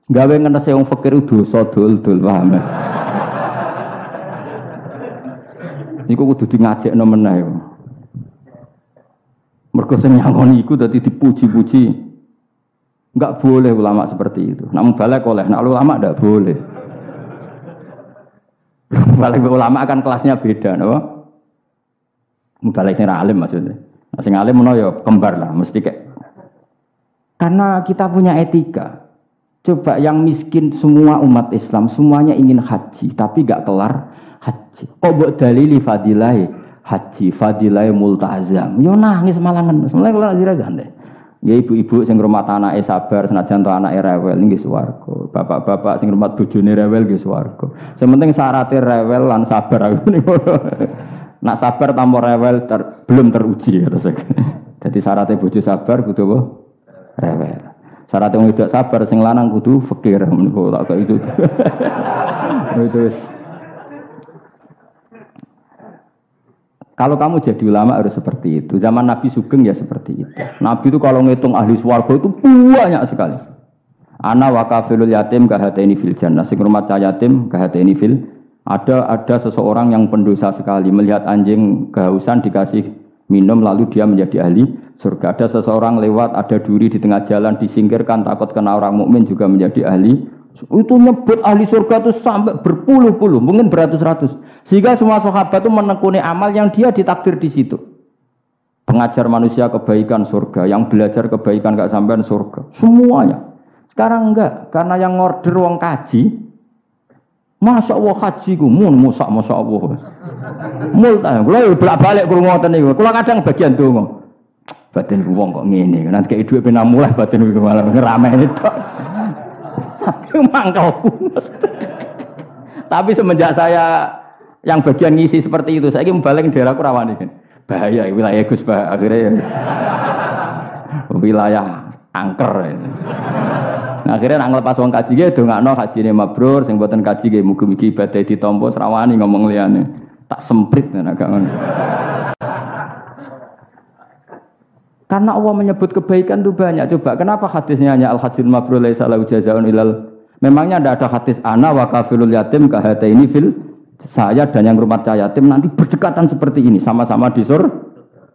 Gawe ngenese wong fakir dosa dul-dul paham. Iku kudu di ngajekno meneh. Mergo sing nyangoni iku dadi dipuji-puji. Enggak boleh ulama seperti itu. Namun balik oleh, nak ulama enggak boleh. Balik ulama kan kelasnya beda, napa? Balik sing alim maksudnya. Sing alim menawa ya kembar lah, mesti kayak. Karena kita punya etika. Coba yang miskin semua umat Islam semuanya ingin haji, tapi enggak kelar haji. Kok mbok dalili fadilai haji, fadilai multazam. Yo nangis malangan, semuanya kelar haji ra gante. Ya ibu-ibu sing ngrumat anake sabar senajan to anake rewel nggih swarga. Bapak-bapak sing ngrumat bojone rewel nggih swarga. Sing penting syaratnya rewel lan sabar aku niku. Nak sabar tanpa rewel belum teruji terus. Dadi syaratnya bojo sabar kudu apa? Rewel. Syaratnya wong wedok sabar sing lanang kudu fakir niku tak itu. Terus kalau kamu jadi ulama harus seperti itu. Zaman Nabi Sugeng ya seperti itu. Nabi itu kalau ngitung ahli swarga itu banyak sekali. Ana wa kafilul yatim kahataini fil jannah. Sing rumah yatim kahataini fil. Ada seseorang yang pendosa sekali melihat anjing kehausan dikasih minum lalu dia menjadi ahli surga. Ada seseorang lewat ada duri di tengah jalan disingkirkan takut kena orang mukmin juga menjadi ahli. Itu nyebut ahli surga itu sampai berpuluh-puluh, mungkin beratus-ratus. Sehingga semua sahabat itu menekuni amal yang dia ditakdir di situ. Pengajar manusia kebaikan surga, yang belajar kebaikan gak sampean surga. Semuanya. Sekarang enggak, karena yang order wong kaji. Masya Allah haji ku masya Allah. Multa, kalau bolak-balik kurang ngoten niku. Kalau kadang bagian donga. Batin ku wong kok ngene. Nanti kayak duit pena mulai batin ku malah ngerameni tok. Sampai mangkalku. Tapi semenjak saya yang bagian ngisi seperti itu, saya ingin balik daerahku rawan ini. Bahaya wilayah Gus bah akhirnya ya. Wilayah angker. Nah, akhirnya nak ngelepas wong kaji ge dongakno kajine mabrur sing mboten kaji ge mugi-mugi ibadah ditampa srawani ngomong liyane. Tak semprit nek gak ngono. Karena Allah menyebut kebaikan itu banyak. Coba kenapa hadisnya hanya al-hajjul mabrur laisa lahu jazaa'un ilal. Memangnya tidak ada hadis ana wa kafilul yatim kahataini fil. Saya dan yang rumah yatim nanti berdekatan seperti ini sama-sama di surga.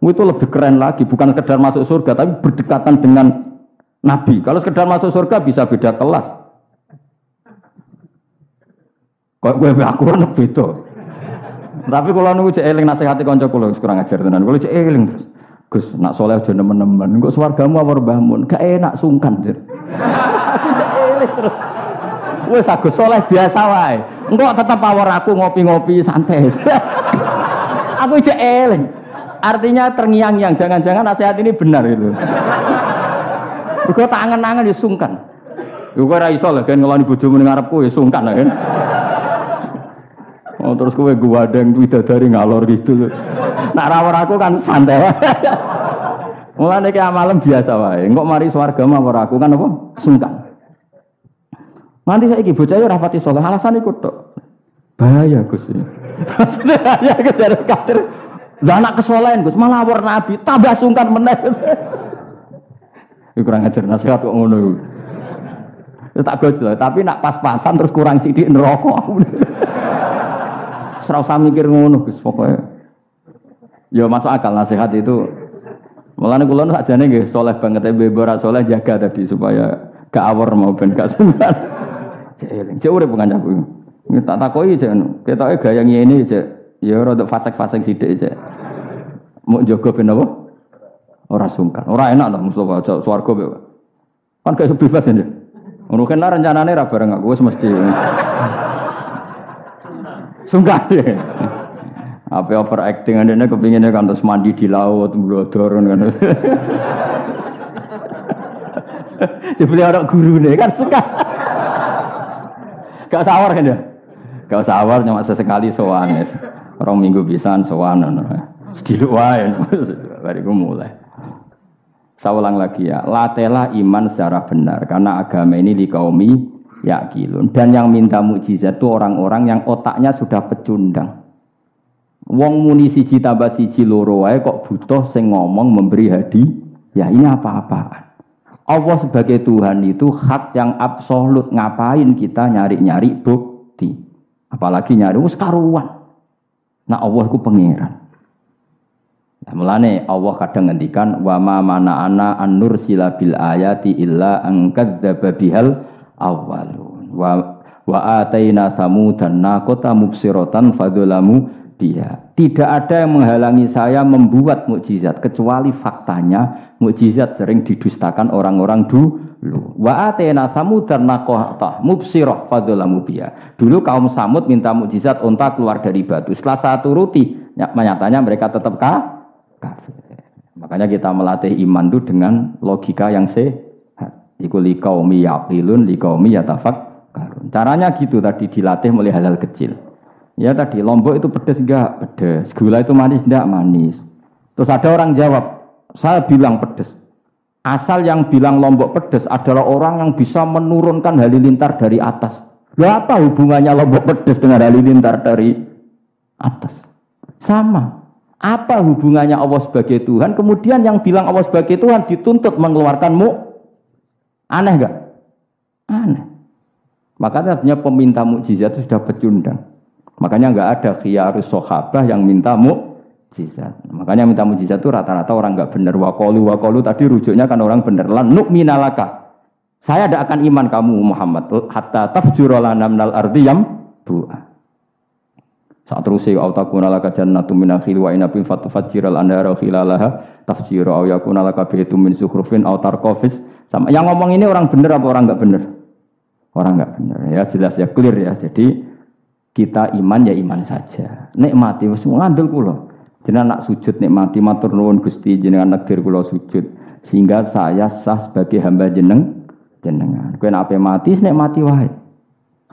Itu lebih keren lagi, bukan sekedar masuk surga tapi berdekatan dengan Nabi. Kalau sekedar masuk surga bisa beda kelas. Kok gue aku ana beda. Tapi kalau niku cek eling nasihati kanca kula kurang ajar tenan. Kula cek eling terus. Gus, nak soleh aja nemen-nemen. Engko swargamu apa mbahmu? Gak enak sungkan, Dir. Aku cek eling terus. Wes Agus soleh biasa wae. Engko tetep awor aku ngopi-ngopi santai. Aku cek eling. Artinya terngiang-ngiang, jangan-jangan nasihat ini benar itu. Engko tak angen-angen ya sungkan. Yo kowe ora iso lho kan ngeloni bojomu ning ngarepku ya sungkan kan. Oh terus kowe guwadeng widadari ngalor gitu. Nak rawor aku kan santai. Mulane ki amalem biasa wae. Engko mari swarga mawar aku kan apa? Sungkan. Nanti saiki bocah ora rapati saleh, alasan iku tok. Bahaya Gus. Bahaya kejar kadir. Lah anak kesolehan Gus, malah war nabi tambah sungkan meneh. Iku kurang ajar nasihat kok ngono iku. Ya tak gojol, tapi nak pas-pasan terus kurang sithik neraka. Ora usah mikir ngono Gus pokoke. Ya masuk akal nasihat itu. Mulane kula sakjane nggih saleh banget mbek ora saleh jaga tadi supaya gak awor mau ben gak sungkan. Cek urip kancaku. Nggih tak takoki cek ketoke gaya ngene cek. Ya rada fasek-fasek sithik cek. Mau jaga ben apa? Ora sungkan. Ora enak to Mustofa aja swarga kan gak bebas ya. Ngono kan rencanane ra bareng aku wis mesti. Sungkan. Apa overacting ndekne kepingine kan terus mandi di laut blodor kan. Jebule ora gurune kan suka. Gak sawar kan ya? Gak sawar cuma sesekali sowan wis. Rong minggu pisan sowan ngono. Sediluk wae bariku mulai. Saya ulang lagi ya, latela iman secara benar karena agama ini li qaumi yaqilun. Dan yang minta mukjizat itu orang-orang yang otaknya sudah pecundang. Wong muni siji tambah siji loro wae kok butuh sing ngomong memberi hadiah. Ya ini apa-apaan. Allah sebagai Tuhan itu hak yang absolut. Ngapain kita nyari-nyari bukti? Apalagi nyari wis karuan. Nah Allah itu pangeran. Nah, mulane Allah kadang ngendikan wa ma mana'ana an nursila bil ayati illa an kadzdzaba bihal awwalun. Wa ataina samudan naqata mubsiratan fadzalamu biha. Tidak ada yang menghalangi saya membuat mukjizat kecuali faktanya mukjizat sering didustakan orang-orang dulu. Wa atena samudan naqata mubsirah fadzalamu biha. Dulu kaum Samud minta mukjizat unta keluar dari batu. Setelah saya turuti, nyatanya mereka tetap kafir. Makanya kita melatih iman itu dengan logika yang sehat. Iku liqaumi yaqilun liqaumi yatafakkarun. Caranya gitu tadi dilatih mulai hal-hal kecil. Ya tadi lombok itu pedes enggak? Pedes. Gula itu manis enggak? Manis. Terus ada orang jawab, saya bilang pedes. Asal yang bilang lombok pedes adalah orang yang bisa menurunkan halilintar dari atas. Lah apa hubungannya lombok pedes dengan halilintar dari atas? Sama. Apa hubungannya Allah sebagai Tuhan? Kemudian yang bilang Allah sebagai Tuhan dituntut mengeluarkanmu. Aneh enggak? Aneh. Makanya sebenarnya peminta mukjizat itu sudah pecundang. Makanya enggak ada khiyarus sahabah yang minta mukjizat. Makanya minta mukjizat itu rata-rata orang enggak benar. Waqalu tadi rujuknya kan orang benar. Lan nu'minalaka. Saya tidak akan iman kamu Muhammad hatta tafjura lana minal ardi yambu'a. Saat terusé au takuna laka jannatu min akhil wa inabin fatufajjiral anhara khilalaha tafjira au yakuna laka baytun min zukhrufin aw tarqafis. Sama yang ngomong ini orang benar apa orang enggak benar? Orang enggak benar. Ya jelas ya clear ya. Jadi kita iman ya iman saja. Nikmati wis ngandel kula. Jenengan nak sujud nikmati matur nuwun Gusti jenengan takdir kula sujud sehingga saya sah sebagai hamba jenengan. Kowe nek ape mati nikmati wae.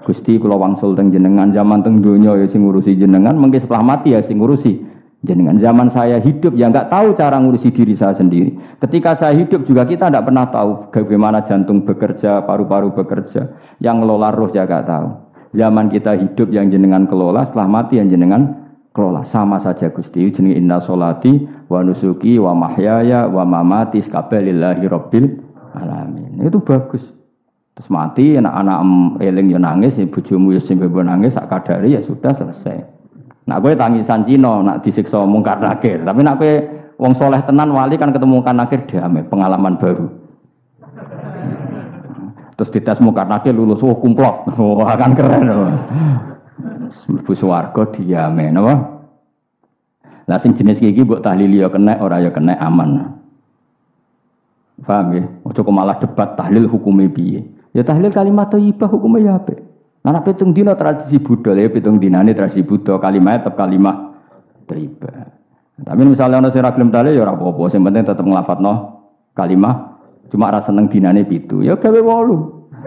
Gusti kula wangsul teng jenengan zaman teng donya ya sing ngurusi jenengan, mengke setelah mati ya sing ngurusi jenengan. Zaman saya hidup ya enggak tahu cara ngurusi diri saya sendiri. Ketika saya hidup juga kita tidak pernah tahu bagaimana jantung bekerja, paru-paru bekerja, yang ngelola roh ya enggak tahu. Zaman kita hidup yang jenengan kelola, setelah mati yang jenengan kelola. Sama saja Gusti, jenenge inna sholati wa nusuki wa mahyaya wa mamati sakabalillahi rabbil alamin. Itu bagus. Terus mati anak-anak eling yo nangis, bojomu yo sing nangis sak kadare ya sudah selesai. Nak kowe tangisan Cina, nak disiksa mungkar nakir. Tapi nak kowe wong soleh tenan wali kan ketemu mungkar nakir damai, pengalaman baru. Terus dites mungkar nakir lulus kumplot. Wah kan keren. Mlebu swarga diame napa? Lah sing jenis iki mbok tahlili ya kena ora ya kena aman. Paham nggih? Ojo kok malah debat tahlil hukume piye. Ya tahlil kalimat thayyibah hukume ya apik. Ana pitung dina tradisi Buddha ya pitung dinane tradisi Buddha kalimat tetep kalimat thayyibah. Tapi misalnya ana sing ra gelem tahlil ya ora apa-apa, sing penting tetep nglafatno kalimat. Cuma ra seneng dinane 7, ya gawe 8.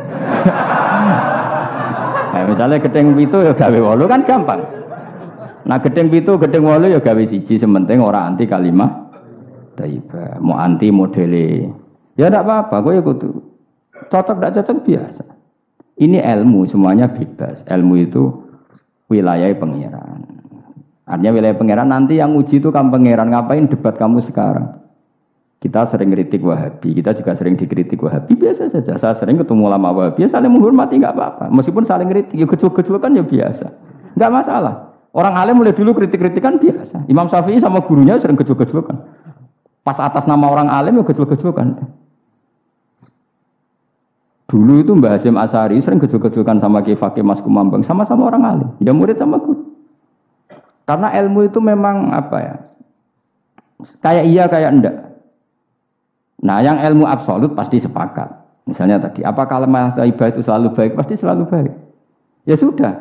Nah, misalnya gedeng 7 ya gawe 8 kan gampang. Nah gedeng 7, gedeng 8 ya gawe 1, sementing ora anti kalimat thayyibah, mau anti modele. Ya ndak apa-apa, kowe ya kudu cocok ndak cocok biasa. Ini ilmu semuanya bebas. Ilmu itu wilayah pangeran. Artinya wilayah pangeran nanti yang uji itu kamu pangeran, ngapain debat kamu sekarang? Kita sering kritik Wahabi, kita juga sering dikritik Wahabi, biasa saja. Saya sering ketemu ulama Wahabi, saling menghormati nggak apa-apa. Meskipun saling kritik, ya gejol-gejol kan ya biasa, nggak masalah. Orang alim mulai dulu kritik-kritikan biasa. Imam Syafi'i sama gurunya sering gejol-gejol kan. Pas atas nama orang alim ya gejol-gejol kan. Dulu itu Mbah Hasyim Asy'ari sering gejol-gejol kan sama Ki Fakih Mas Kumambang, sama-sama orang alim, ya murid sama guru. Karena ilmu itu memang apa ya? Kayak iya kayak enggak. Nah, yang ilmu absolut pasti sepakat. Misalnya tadi, apa kalimat thayyibah itu selalu baik? Pasti selalu baik. Ya sudah.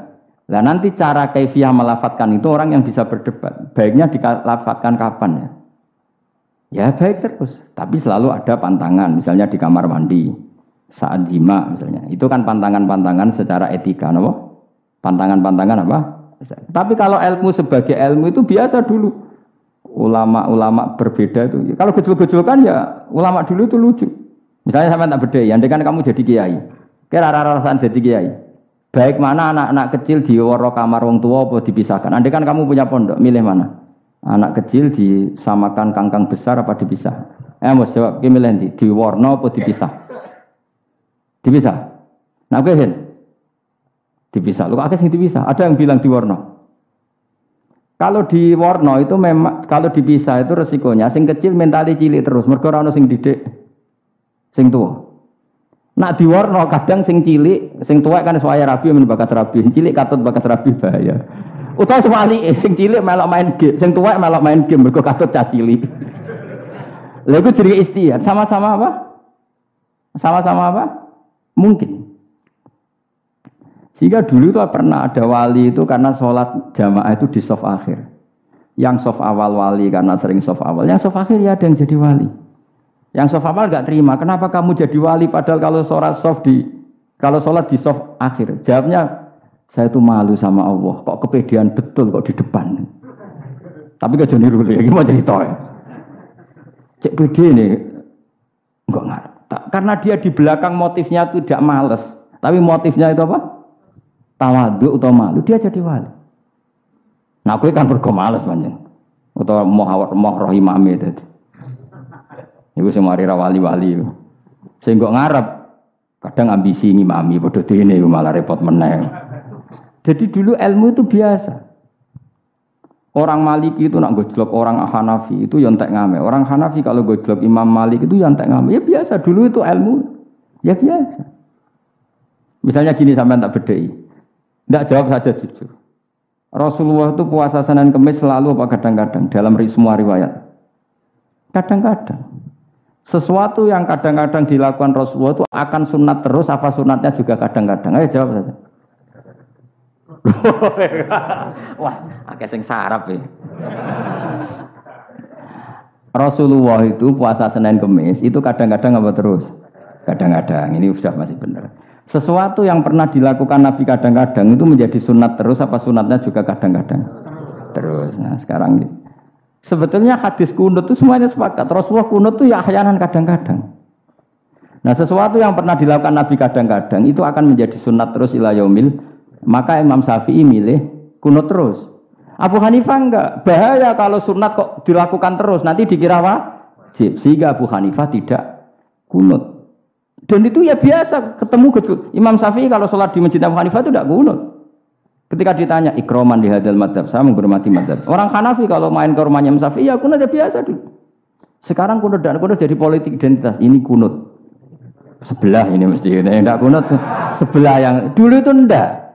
Nah, nanti cara kaifiyah melafatkan itu orang yang bisa berdebat. Baiknya dilafatkan kapan ya? Ya baik terus. Tapi selalu ada pantangan. Misalnya di kamar mandi, saat jima misalnya. Itu kan pantangan-pantangan secara etika. No? Pantangan-pantangan apa? Tapi kalau ilmu sebagai ilmu itu biasa dulu. Ulama-ulama berbeda itu. Kalau gejol-gejol kan ya ulama dulu itu lucu. Misalnya sama tak beda, andai kan kamu jadi kiai. Kira rasa dadi kiai. Baik mana anak-anak kecil diworo kamar wong tua apa dipisahkan. Andai kan kamu punya pondok, milih mana? Anak kecil disamakan kangkang besar apa dipisah? Mas jawab, ki milih ndi? Diwarna apa dipisah? Dipisah. Nah, kowe dipisah. Lu akeh sing dipisah. Ada yang bilang diwarna. Kalau diwarna itu memang kalau dipisah itu resikonya sing kecil mentali cilik terus, mergo ora ono sing didik sing tua. Nak diwarna kadang sing cilik, sing tuwek kan suwaya rabi men bakas rabi, cilik katut bakas rabi bahaya. Utawa semalike sing cilik melok main game, sing tuwek melok main game mergo katut cah cilik. Lha iku jenenge istihad, sama-sama apa? Sama-sama apa? Mungkin. Sehingga dulu itu pernah ada wali itu karena sholat jamaah itu di shaf akhir. Yang shaf awal wali karena sering shaf awal, yang shaf akhir ya ada yang jadi wali. Yang shaf awal enggak terima, kenapa kamu jadi wali padahal kalau sholat di shaf akhir? Jawabnya, saya itu malu sama Allah, kok kepedean betul kok di depan. Tapi gak jadi rule, gimana cerita ya? Cek pede nih, enggak ngarep. Karena dia di belakang motifnya itu tidak males, tapi motifnya itu apa? Tawaduk atau malu, dia jadi wali. Nah, aku kan bergo males panjang, atau moh roh imame tadi. Iku sing mari ra wali-wali. Sing kok ngarep kadang ambisi ngimami padha dene malah repot meneh. Jadi dulu ilmu itu biasa. Orang Maliki itu nak gojlok orang Hanafi itu ya entek ngame. Orang Hanafi kalau gojlok Imam Malik itu ya entek ngame. Ya biasa, dulu itu ilmu. Ya biasa. Misalnya gini sampean tak bedhei. Ndak jawab saja jujur. Rasulullah itu puasa Senin Kamis selalu apa kadang-kadang dalam semua riwayat. Kadang-kadang. Sesuatu yang kadang-kadang dilakukan Rasulullah itu akan sunat terus apa sunatnya juga kadang-kadang. Ayo jawab saja. Wah, akeh sing sarap ya. Rasulullah itu puasa Senin Kamis itu kadang-kadang apa terus? Kadang-kadang. Ini sudah masih benar. Sesuatu yang pernah dilakukan Nabi kadang-kadang itu menjadi sunat terus apa sunatnya juga kadang-kadang terus. Nah sekarang ini sebetulnya hadis kunut itu semuanya sepakat. Rasulullah kunut itu ya ahyanan kadang-kadang. Nah sesuatu yang pernah dilakukan Nabi kadang-kadang itu akan menjadi sunat terus ila yaumil. Maka Imam Syafi'i milih kunut terus. Abu Hanifah enggak. Bahaya kalau sunat kok dilakukan terus nanti dikira wajib. Sehingga Abu Hanifah tidak kunut. Dan itu ya biasa ketemu gedut. Imam Syafi'i kalau sholat di masjid Abu Hanifah itu tidak kunut. Ketika ditanya ikroman di hadal madhab, saya menghormati madhab. Orang Hanafi kalau main ke rumahnya Imam Syafi'i ya kunut ya biasa dulu. Sekarang kunut dan kunut jadi politik identitas. Ini kunut sebelah ini mesti ini enggak kunut sebelah yang dulu itu enggak.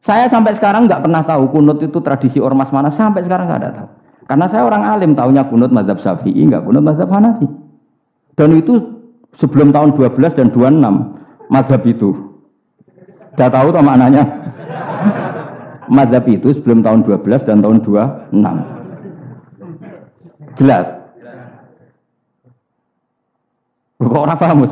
Saya sampai sekarang enggak pernah tahu kunut itu tradisi ormas mana, sampai sekarang enggak ada tahu. Karena saya orang alim, taunya kunut madhab Syafi'i, enggak kunut madhab Hanafi. Dan itu sebelum tahun 12 dan 26 mazhab itu. Sudah tahu toh maknanya? Mazhab itu sebelum tahun 12 dan tahun 26. Jelas? Kok orang paham?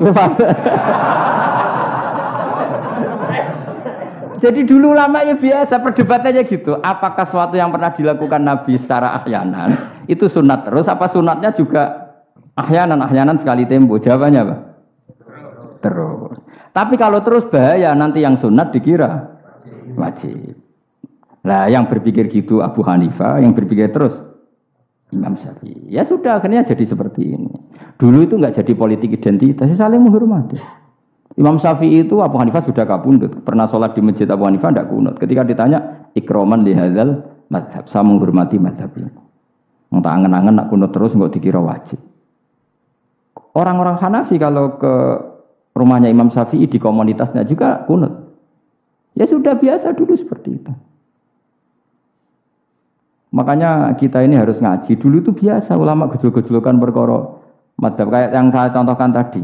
Jadi dulu lama ya biasa perdebatannya gitu. Apakah sesuatu yang pernah dilakukan Nabi secara ahyanan itu sunat terus apa sunatnya juga ahyanan sekali tempo? Jawabannya apa? Terus. Tapi kalau terus bahaya, nanti yang sunat dikira wajib. Nah, yang berpikir gitu Abu Hanifah, yang berpikir terus Imam Syafi'i. Ya sudah, akhirnya jadi seperti ini. Dulu itu enggak jadi politik identitas, saling menghormati. Imam Syafi'i itu Abu Hanifah sudah kabundut. Pernah sholat di masjid Abu Hanifah enggak kunut. Ketika ditanya ikroman li hadzal madhab, saya menghormati madhab ini. Entah angen-angen nak kunut terus enggak dikira wajib. Orang-orang Hanafi kalau ke rumahnya Imam Syafi'i di komunitasnya juga kunut. Ya sudah biasa dulu seperti itu. Makanya kita ini harus ngaji. Dulu itu biasa ulama gejol-gejolokan perkara madhab kayak yang saya contohkan tadi.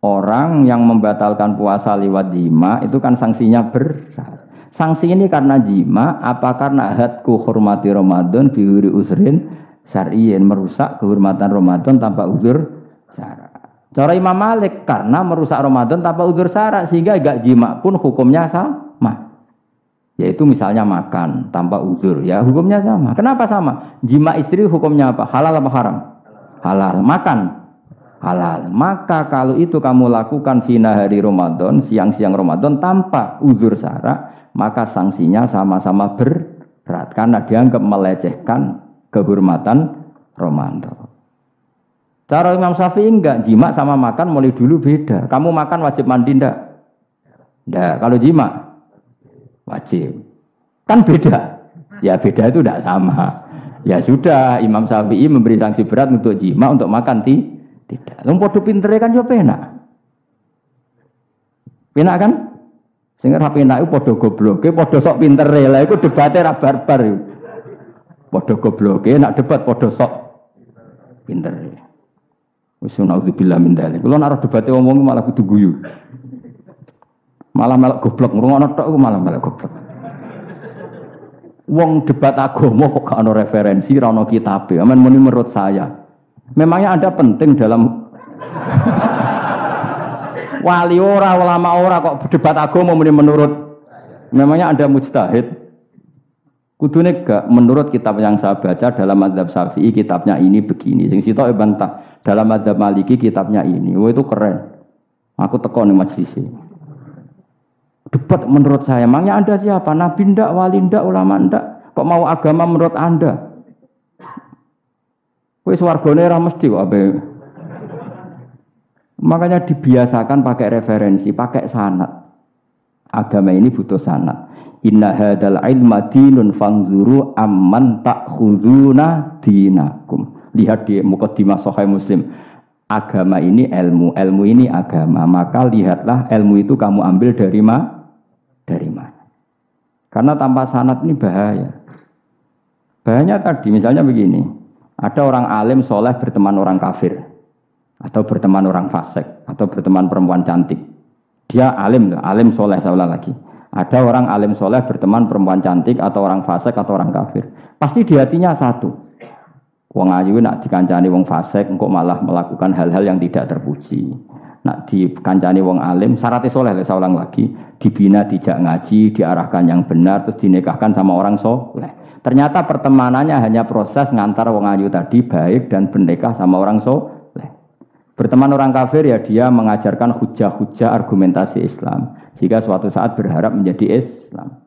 Orang yang membatalkan puasa lewat jima itu kan sanksinya berat. Sanksi ini karena jima apa karena hadku hormati Ramadan biuri usrin syar'iyyin, merusak kehormatan Ramadan tanpa uzur syara. Cara Imam Malik karena merusak Ramadan tanpa uzur syara sehingga gak jima pun hukumnya sama. Yaitu misalnya makan tanpa uzur ya hukumnya sama. Kenapa sama? Jima istri hukumnya apa? Halal apa haram? Halal. Makan halal. Maka kalau itu kamu lakukan fina hari Ramadan, siang-siang Ramadan tanpa uzur syara, maka sanksinya sama-sama berat karena dianggap melecehkan kehormatan Ramadan. Cara Imam Syafi'i enggak, jima sama makan mulai dulu beda. Kamu makan wajib mandi enggak? Enggak, kalau jima wajib. Kan beda. Ya beda itu enggak sama. Ya sudah, Imam Syafi'i memberi sanksi berat untuk jima, untuk makan tidak. Wong padha pintere kan yo penak. Penak kan? Sing ora penak iku padha gobloke, padha sok pintere. Lah iku debate ra barbar iku. Padha gobloke, nak debat padha sok pintere. Wis naudzubillah min dzalik. Kulo nek debate wong malah kudu guyu. Malah melok goblok, ngrungokno tok iku malah melok goblok. Wong debat agama kok gak ono referensi, ora ono kitabe. Amen muni menurut saya. Memangnya Anda penting dalam wali ora, ulama ora kok debat agama muni menurut. Memangnya Anda mujtahid? Kudune gak menurut kitab yang saya baca dalam mazhab Syafi'i kitabnya ini begini. Sing sitok bantah dalam mazhab Maliki kitabnya ini. Wah itu keren. Aku teko ning majelis. Debat menurut saya, emangnya Anda siapa? Nabi ndak, wali ndak, ulama ndak? Kok mau agama menurut Anda? Wis wargane ora mesti kok ape. Makanya dibiasakan pakai referensi, pakai sanad. Agama ini butuh sanad. Inna hadzal ilma dinun fanzuru amman ta'khuduna dinakum. Lihat di muqaddimah Sahih Muslim. Agama ini ilmu, ilmu ini agama. Maka lihatlah ilmu itu kamu ambil dari mana? Karena tanpa sanad ini bahaya. Bahayanya tadi misalnya begini. Ada orang alim soleh berteman orang kafir. Atau berteman orang fasik. Atau berteman perempuan cantik. Dia alim, alim soleh saya ulang lagi. Ada orang alim soleh berteman perempuan cantik. Atau orang fasik atau orang kafir. Pasti di hatinya satu. Wong ayu nak dikancani wong fasik, engkau malah melakukan hal-hal yang tidak terpuji. Nak dikancani wong alim, syaratnya soleh, saya ulang lagi, dibina tidak ngaji, diarahkan yang benar, terus dinikahkan sama orang soleh. Ternyata pertemanannya hanya proses ngantar wong ayu tadi baik dan bernikah sama orang soleh. Berteman orang kafir ya dia mengajarkan hujah-hujah argumentasi Islam, jika suatu saat berharap menjadi Islam.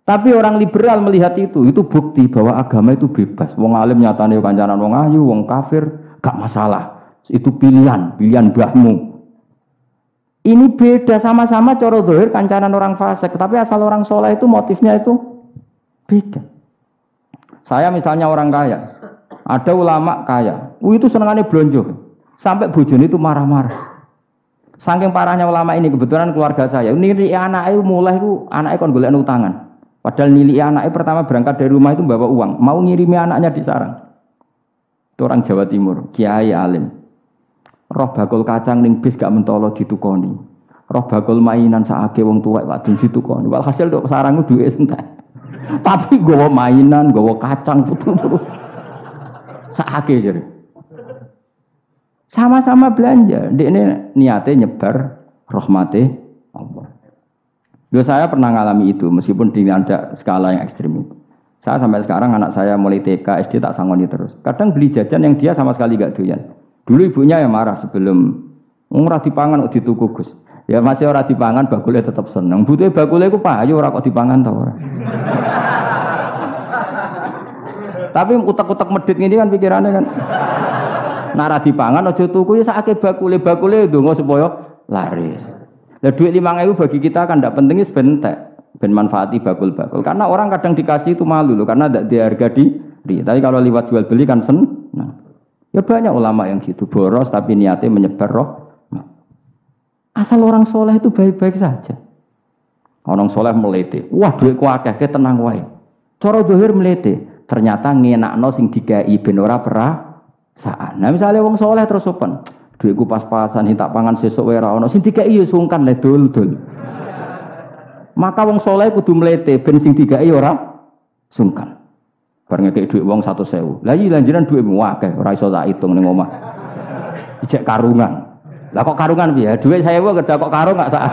Tapi orang liberal melihat itu bukti bahwa agama itu bebas. Wong alim nyatane kancanan wong ayu, wong kafir, gak masalah. Itu pilihan mbahmu. Ini beda, sama-sama cara zahir kancanan orang fasik, tapi asal orang soleh itu motifnya itu beda. Saya misalnya orang kaya, ada ulama kaya, itu senengannya blonjo, sampai bojone itu marah-marah. Saking parahnya ulama ini, kebetulan keluarga saya, ini anaknya mulai itu anaknya kon golek utangan. Padahal nilai anaknya pertama berangkat dari rumah itu bawa uang, mau ngirimi anaknya di sarang. Itu orang Jawa Timur, kiai alim. Roh bakul kacang ning bis gak mentolo ditukoni. Roh bakul mainan saake wong tuwek wadon ditukoni. Walhasil tok sarang duwe entek. Tapi gowo mainan, gowo kacang putu-putu. Saake jare. Sama-sama belanja. Dekne niate nyebar rahmate Allah. Saya pernah ngalami itu meskipun di ada skala yang ekstrim itu. Saya sampai sekarang anak saya mulai TK, SD tak sangoni terus. Kadang beli jajan yang dia sama sekali gak doyan. Dulu ibunya yang marah sebelum ora dipangan kok dituku Gus. Ya masih ora dipangan bakule tetap seneng. Butuhe bakule ku payu ora kok dipangan ta ora. Tapi utek-utek medhit ngene kan pikirannya kan. Nek ora dipangan aja tuku ya sakake bakule ndonga supaya laris. Lah duit 5.000 bagi kita kan ndak penting sebentek. Ben manfaati bakul-bakul. Karena orang kadang dikasih itu malu loh karena ndak diharga diri. Tapi kalau lewat jual beli kan senang. Ya banyak ulama yang gitu boros tapi niatnya menyebar roh. Asal orang soleh itu baik-baik saja. Orang soleh melete. Wah duitku akeh, tenang wae. Cara zahir melete. Ternyata ngenakno sing dikai ben ora perasaan. Nah misalnya wong soleh terus sopan. Duitku pas-pasan tak pangan sesuk wae ora ono. Sing dikai ya sungkan le dul-dul. Maka wong soleh kudu melete ben sing dikai ora sungkan. Bar ngekek dhuwit wong 100.000. Lah iki lanjenan dhuwitmu akeh, ora iso tak hitung ning omah. Ijek karungan. Lah kok karungan piye? Dhuwit 1.000 kerja kok karung gak sak.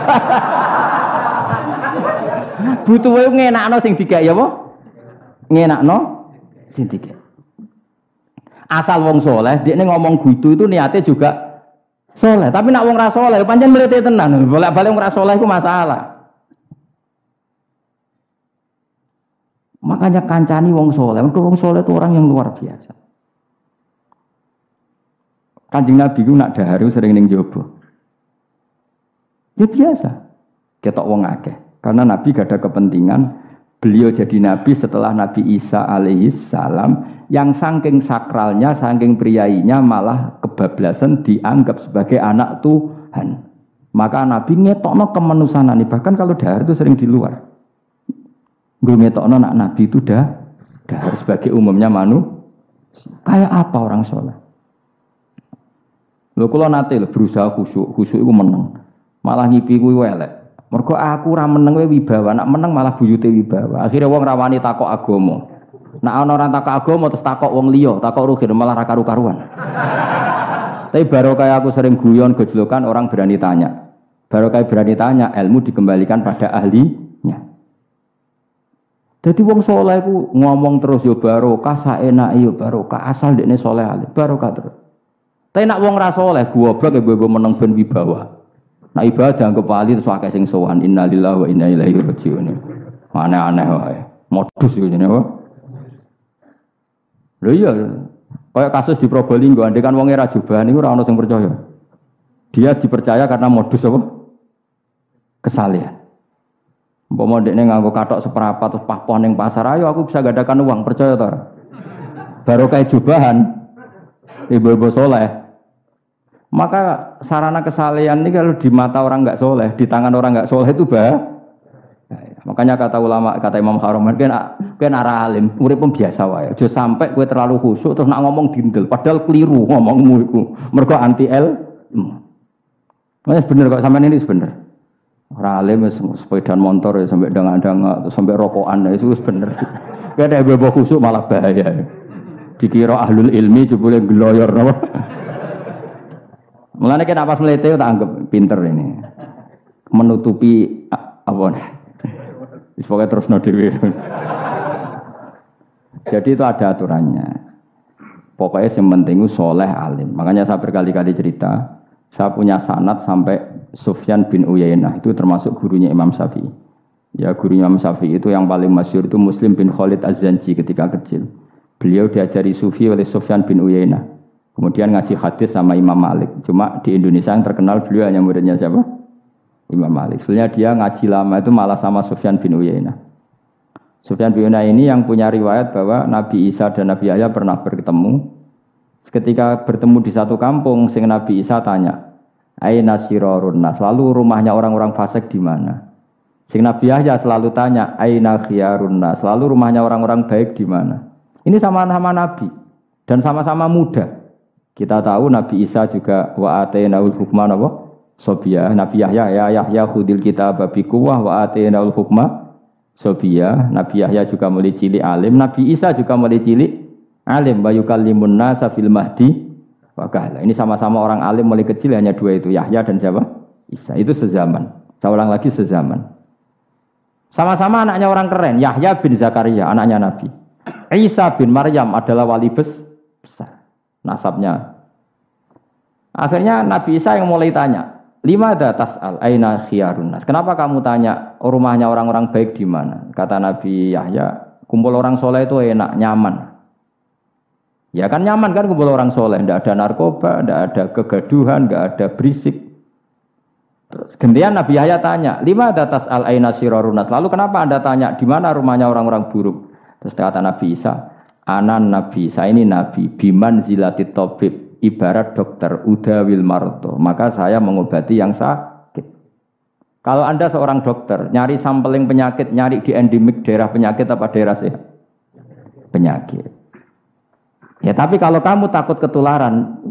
Butuhe ngenakno sing digawe apa? Ngenakno sing digawe. Asal wong soleh, dekne ngomong gitu itu niatnya juga Soleh, tapi nak wong ra soleh pancen mlete tenan. Bolak-balik wong ra soleh iku masalah. Makanya kancani wong soleh. Wong soleh itu orang yang luar biasa. Kanjeng Nabi ku nak dahar sering ning jaba. Ya biasa. Ketok wong akeh. Karena Nabi gak ada kepentingan beliau jadi Nabi setelah Nabi Isa alaihissalam yang saking sakralnya, saking priainya malah kebablasan dianggap sebagai anak Tuhan. Maka Nabi ngetokno kemanusanan. Bahkan kalau dahar itu sering di luar. Gue ngetokno anak Nabi itu dahar sebagai umumnya kayak apa orang soleh. Lho kula nate berusaha khusyuk itu meneng. Malah ngipi kuwi elek. Mergo aku ora meneng wae wibawa, nak meneng malah buyute wibawa. Akhire wong ra wani takok agama. Nak ana orang takok agama terus takok wong liya, takok rugi malah ra karu-karuan. Tapi baru kayak aku sering guyon gejlokan orang berani tanya. Baru kayak berani tanya, ilmu dikembalikan pada ahlinya. Jadi wong saleh iku ngomong terus yo barokah, saenake yo barokah, asal dekne saleh alim, barokah terus. Tapi nak wong ra saleh goblok ya mbok meneng ben wibawa. Nah ibadah anggap wali terus akeh sing sowan innalillahi wa inna ilaihi raji'un. Aneh-aneh wae. Modus yo jenenge wae. Lho iya, kayak kasus di Probolinggo, andekan wong ora jubahan niku ora ono sing percaya. Dia dipercaya karena modus apa? Kesalehan. Umpama dekne nganggo kathok seprapat terus pahpoh ning pasar, ayo aku bisa gadakan uang, percaya to ora? Baru kayak jubahan ibu-ibu soleh. Maka sarana kesalehan ini kalau di mata orang enggak soleh, di tangan orang enggak soleh itu makanya kata ulama, kata Imam Haroman, kan arah alim, urip biasa wae. Aja sampai kowe terlalu khusyuk terus nak ngomong dindel, padahal keliru ngomongmu iku. Mergo anti ilmu. Wes bener kok sampean ini bener. Ora alim wis sepeda motor ya sampai dang-dang sampai rokokan itu wis bener. Kowe nek bebo khusyuk malah bahaya. Dikira ahlul ilmi jebule gloyor napa. Mulane kan apa melete tak anggap pinter ini. Menutupi apa. Wis pokoke terusno dhewe. Jadi itu ada aturannya. Pokoknya yang penting itu soleh alim. Makanya saya berkali-kali cerita, saya punya sanad sampai Sufyan bin Uyainah itu termasuk gurunya Imam Syafi'i. Ya gurunya Imam Syafi'i itu yang paling masyhur itu Muslim bin Khalid Az-Zanji ketika kecil. Beliau diajari sufi oleh Sufyan bin Uyainah. Kemudian ngaji hadis sama Imam Malik. Cuma di Indonesia yang terkenal beliau hanya muridnya siapa? Imam Malik. Sebenarnya dia ngaji lama itu malah sama Sufyan bin Uyainah. Sufyan bin Uyainah ini yang punya riwayat bahwa Nabi Isa dan Nabi Yahya pernah bertemu. Ketika bertemu di satu kampung, sing Nabi Isa tanya, "Aina sirarun nas?" Lalu rumahnya orang-orang fasik di mana? Sing Nabi Yahya selalu tanya, "Aina khiyarun nas?" Lalu rumahnya orang-orang baik di mana? Ini sama-sama Nabi dan sama-sama muda. Kita tahu Nabi Isa juga wa atainaul hukma napa? Sobiyah. Nabi Yahya ya Yahya khudil kitab bi quwwah wa atainaul hukma sobiyah. Nabi Yahya juga mulai cilik alim, Nabi Isa juga mulai cilik alim, wa yukallimun nasa fil mahdi wa kahla. Ini sama-sama orang alim mulai kecil, hanya dua itu, Yahya dan siapa? Isa. Itu sezaman. Saya ulang lagi sezaman. Sama-sama anaknya orang keren, Yahya bin Zakaria, anaknya Nabi. Isa bin Maryam adalah wali besar. Nasabnya. Akhirnya Nabi Isa yang mulai tanya, "Limada tas'al aina khiyarun nas?" Kenapa kamu tanya rumahnya orang-orang baik di mana? Kata Nabi Yahya, kumpul orang soleh itu enak, nyaman. Ya kan nyaman kan kumpul orang soleh, tidak ada narkoba, tidak ada kegaduhan, tidak ada berisik. Terus gantian Nabi Yahya tanya, "Limada tas'al aina sirarun nas?" Lalu kenapa Anda tanya di mana rumahnya orang-orang buruk? Terus kata Nabi Isa, "Anan Nabi, saya ini Nabi, biman zilatit tabib, ibarat dokter, udawil marto, maka saya mengobati yang sakit." Kalau Anda seorang dokter, nyari sampling penyakit, nyari di endemik daerah penyakit apa daerah sehat? Penyakit. Ya tapi kalau kamu takut ketularan,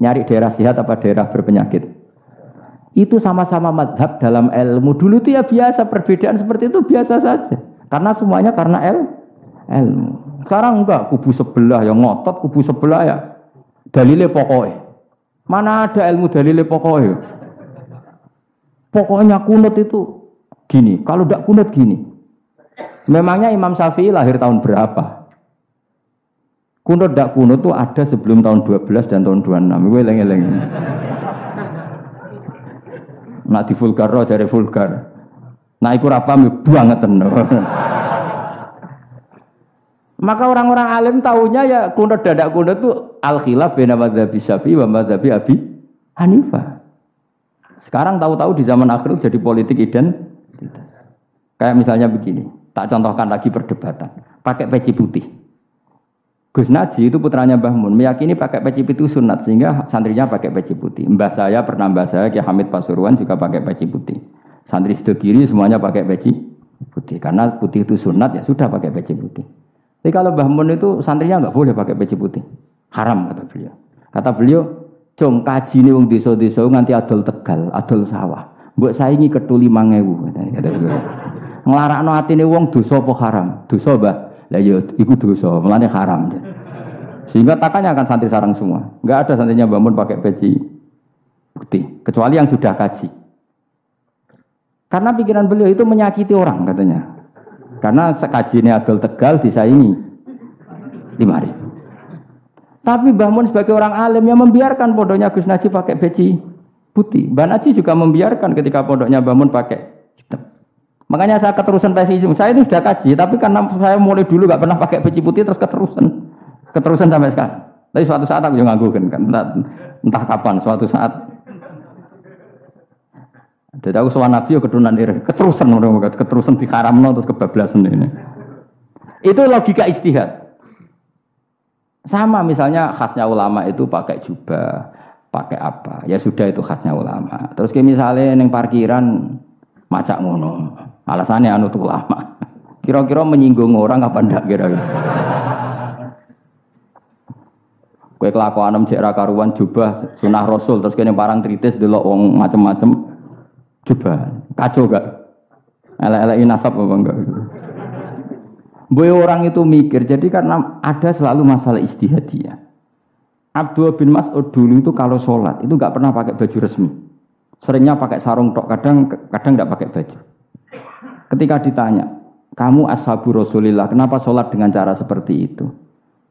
nyari daerah sehat apa daerah berpenyakit? Itu sama-sama madhab dalam ilmu. Dulu itu ya biasa, perbedaan seperti itu biasa saja. Karena semuanya karena ilmu. Sekarang enggak, kubu sebelah yang ngotot, kubu sebelah ya dalile pokoknya. Mana ada ilmu dalile pokoknya? Pokoknya kunut itu gini, kalau tidak kunut gini. Memangnya Imam Syafi'i lahir tahun berapa? Kunut tidak kunut itu ada sebelum tahun 12 dan tahun 26. Gue eleng-eleng. Nak di vulgar jare vulgar. Nah iku ora paham banget tenan. Maka orang-orang alim tahunya ya kunut dadak kunut itu al-khilaf baina madzhabi Syafi'i wa madzhabi Abi Hanifah. Sekarang tahu-tahu di zaman akhir jadi politik identitas. Kayak misalnya begini, tak contohkan lagi perdebatan. Pakai peci putih. Gus Naji itu putranya Mbah Mun, meyakini pakai peci putih sunat sehingga santrinya pakai peci putih. Mbah saya Kiai Hamid Pasuruan juga pakai peci putih. Santri sebelah kiri semuanya pakai peci putih karena putih itu sunat ya sudah pakai peci putih. Tapi kalau Mbah Mun itu santrinya nggak boleh pakai peci putih, haram kata beliau. Kata beliau, "Cung kaji nih wong desa-desa nganti adol Tegal, adol sawah. Mbok saingi ketu 5.000." Kata beliau. Nglarakno atine wong dosa apa haram? Dosa, Mbah. Lah ya iku dosa, mulane haram. Sehingga takanyakan santri sarang semua. Enggak ada santrinya Mbah Mun pakai peci putih kecuali yang sudah kaji. Karena pikiran beliau itu menyakiti orang katanya. Karena sekajinya Adol Tegal disaingi 5.000. Tapi Mbah Mun sebagai orang alim yang membiarkan pondoknya Gus Naji pakai peci putih. Mbah Naji juga membiarkan ketika pondoknya Mbah Mun pakai hitam. Makanya saya keterusan peci hitam. Saya itu sudah kaji, tapi karena saya mulai dulu gak pernah pakai peci putih terus keterusan sampai sekarang. Tapi suatu saat aku juga nganggu kan, entah kapan suatu saat. Jadi aku soal Nabi keturunan iri, keterusan diharamno terus kebablasan ini. Itu logika istihad. Sama misalnya khasnya ulama itu pakai jubah, pakai apa? Ya sudah itu khasnya ulama. Terus kayak misalnya neng parkiran macak ngono, alasannya anu tuh ulama. Kira-kira menyinggung orang apa ndak kira-kira? Kue kelakuan cek ra karuan jubah sunah Rasul terus kene parang tritis delok wong macem-macem. Coba, kacau gak? Elek-elekin nasab apa enggak? Boy orang itu mikir, jadi karena ada selalu masalah ijtihadiyah. Abdullah bin Mas'ud dulu itu kalau sholat itu gak pernah pakai baju resmi. Seringnya pakai sarung tok, kadang gak pakai baju. Ketika ditanya, kamu ashabu Rasulillah, kenapa sholat dengan cara seperti itu?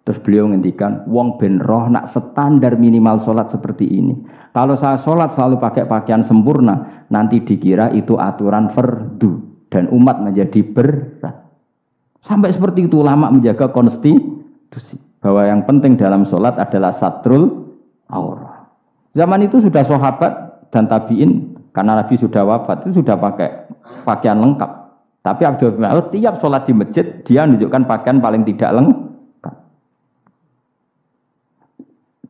Terus beliau ngendikan, wong ben roh nak standar minimal sholat seperti ini. Kalau saya sholat selalu pakai pakaian sempurna, nanti dikira itu aturan fardu dan umat menjadi berat. Sampai seperti itu ulama menjaga konstitusi bahwa yang penting dalam sholat adalah satrul aurah. Zaman itu sudah sahabat dan tabiin karena Nabi sudah wafat itu sudah pakai pakaian lengkap. Tapi Abdul bin Mas'ud tiap sholat di masjid dia menunjukkan pakaian paling tidak lengkap.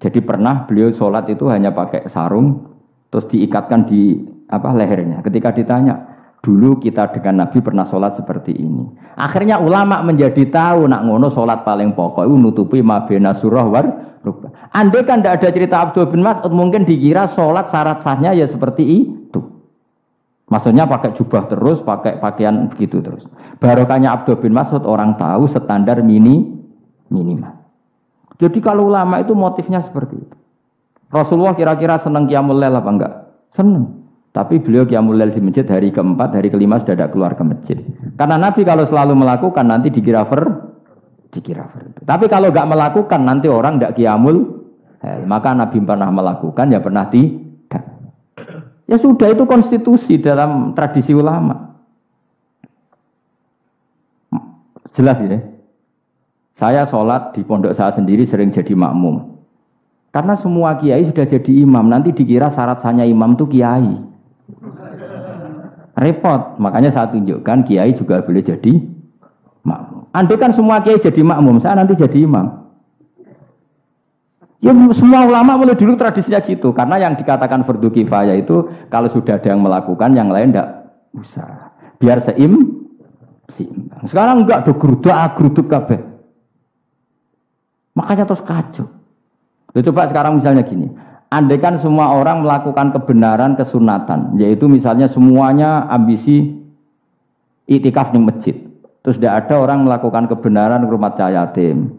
Jadi pernah beliau sholat itu hanya pakai sarung, terus diikatkan di lehernya. Ketika ditanya, dulu kita dengan Nabi pernah sholat seperti ini. Akhirnya ulama menjadi tahu nak ngono sholat paling pokok itu nutupi mabena surah war rukbah. Andai kan tidak ada cerita Abdul bin Mas'ud mungkin dikira sholat syarat sahnya ya seperti itu. Maksudnya pakai jubah terus, pakai pakaian begitu terus. Barokahnya Abdul bin Mas'ud orang tahu standar minimal. Jadi kalau ulama itu motifnya seperti itu. Rasulullah kira-kira senang qiyamul lail apa enggak? Senang. Tapi beliau qiyamul lail di masjid hari keempat, hari kelima sudah tidak keluar ke masjid. Karena Nabi kalau selalu melakukan nanti dikira fardu. Tapi kalau enggak melakukan nanti orang enggak qiyamul lail. Maka Nabi pernah melakukan ya pernah tidak. Ya sudah itu konstitusi dalam tradisi ulama. Jelas ya. Saya sholat di pondok saya sendiri sering jadi makmum. Karena semua kiai sudah jadi imam. Nanti dikira syarat sahnya imam itu kiai. Repot. Makanya saya tunjukkan kiai juga boleh jadi makmum. Andai kan semua kiai jadi makmum, saya nanti jadi imam. Ya semua ulama mulai dulu tradisinya gitu. Karena yang dikatakan fardu kifayah itu kalau sudah ada yang melakukan, yang lain tidak usah. Biar seimbang. Sekarang enggak do geruduk kabeh. Makanya terus kacau. Coba sekarang misalnya gini, andai kan semua orang melakukan kebenaran kesunatan, yaitu misalnya semuanya ambisi iktikaf di masjid, terus tidak ada orang melakukan kebenaran ngurumat yatim,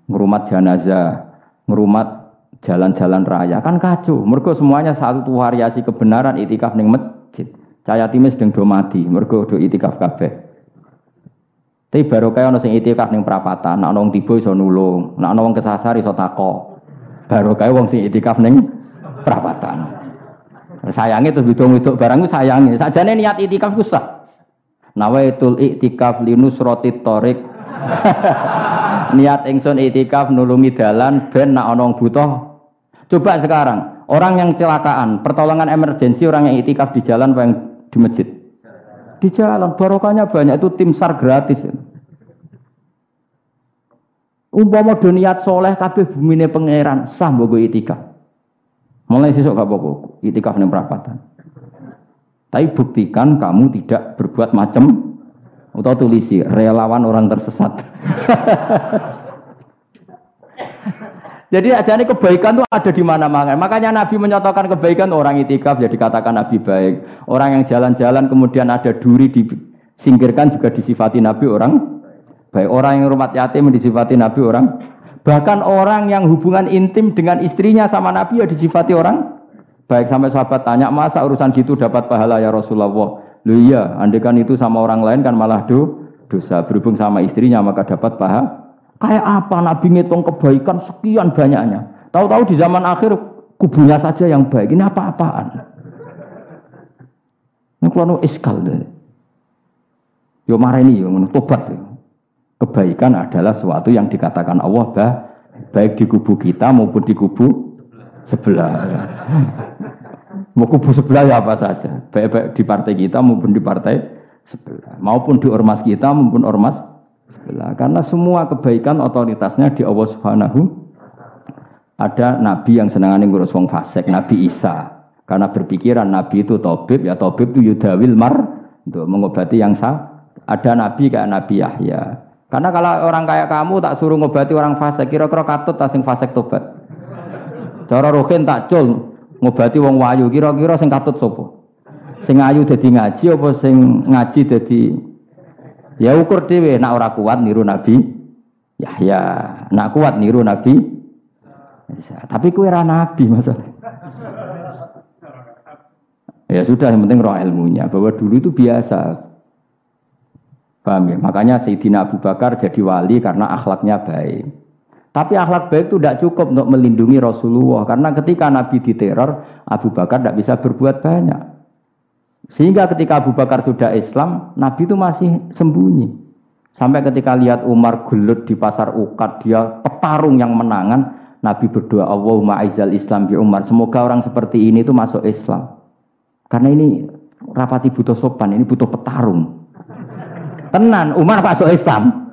ngurumat jenazah, ngurumat jalan-jalan raya, kan kacau. Mergo semuanya satu variasi kebenaran iktikaf di masjid. Yatime sedang do mati, mergo do iktikaf kabeh. Tapi baru kaya ana sing itikaf ning prapatan, nek ana wong tiba iso nulung, nek ana wong kesasar iso takok. Baru kaya wong sing itikaf ning prapatan. Sayange terus widok-widok barang ku sayange. Sakjane niat itikaf ku sah. Nawaitul iktikaf linusratit thoriq. Niat ingsun itikaf nulungi dalan ben nak ana wong butuh. Coba sekarang, orang yang kecelakaan, pertolongan emergensi orang yang itikaf di jalan apa yang di masjid? Di jalan, barokahnya banyak, itu tim SAR gratis. Umpama do niat soleh kabeh bumine pangeran, sah mbok itikaf. Mulai sesuk gak apa-apa, itikaf ning perapatan. Tapi buktikan kamu tidak berbuat macam atau tulisi relawan orang tersesat. Jadi ajane kebaikan itu ada di mana-mana. Makanya Nabi menyatakan kebaikan, orang itikaf ya dikatakan Nabi baik. Orang yang jalan-jalan kemudian ada duri disingkirkan juga disifati Nabi orang baik. Orang yang rumah yatim disifati Nabi orang. Bahkan orang yang hubungan intim dengan istrinya sama Nabi ya disifati orang baik. Sampai sahabat tanya, masa urusan gitu dapat pahala ya Rasulullah? Loh iya, andekan itu sama orang lain kan malah dosa. Berhubung sama istrinya maka dapat pahala. Kayak apa Nabi ngitung kebaikan sekian banyaknya. Tahu-tahu di zaman akhir kubunya saja yang baik. Ini apa-apaan? Ini kalau iskal deh. Yo mareni yo tobat. Kebaikan adalah sesuatu yang dikatakan Allah baik di kubu kita maupun di kubu sebelah. Mau kubu sebelah ya apa saja. Baik di partai kita maupun di partai sebelah. Maupun di ormas kita maupun ormas sebelah. Karena semua kebaikan otoritasnya di Allah Subhanahu. Ada nabi yang senangane ngurus wong fasik, Nabi Isa. Karena berpikiran nabi itu tabib, ya tabib itu yudawil untuk mengobati yang sah. Ada nabi kayak Nabi Yahya. Karena kalau orang kayak kamu tak suruh ngobati orang fasik, kira-kira katut ta sing fasik tobat. Cara rohin tak cul ngobati wong wayu, kira-kira sing katut sapa? Sing ayu dadi ngaji apa sing ngaji dadi ya ukur dhewe, nak ora kuat niru Nabi Yahya, nak kuat niru Nabi Isa. Tapi kowe ora nabi masalah. Ya sudah, yang penting roh ilmunya, bahwa dulu itu biasa. Paham ya? Makanya Sayyidina Abu Bakar jadi wali karena akhlaknya baik. Tapi akhlak baik itu tidak cukup untuk melindungi Rasulullah. Karena ketika Nabi diteror, Abu Bakar tidak bisa berbuat banyak. Sehingga ketika Abu Bakar sudah Islam, Nabi itu masih sembunyi. Sampai ketika lihat Umar gelut di pasar Ukad, dia petarung yang menangan, Nabi berdoa, Allahumma aizal Islam bi Umar. Semoga orang seperti ini itu masuk Islam. Karena ini rapati butuh sopan, ini butuh petarung. Tenan, Umar masuk Islam.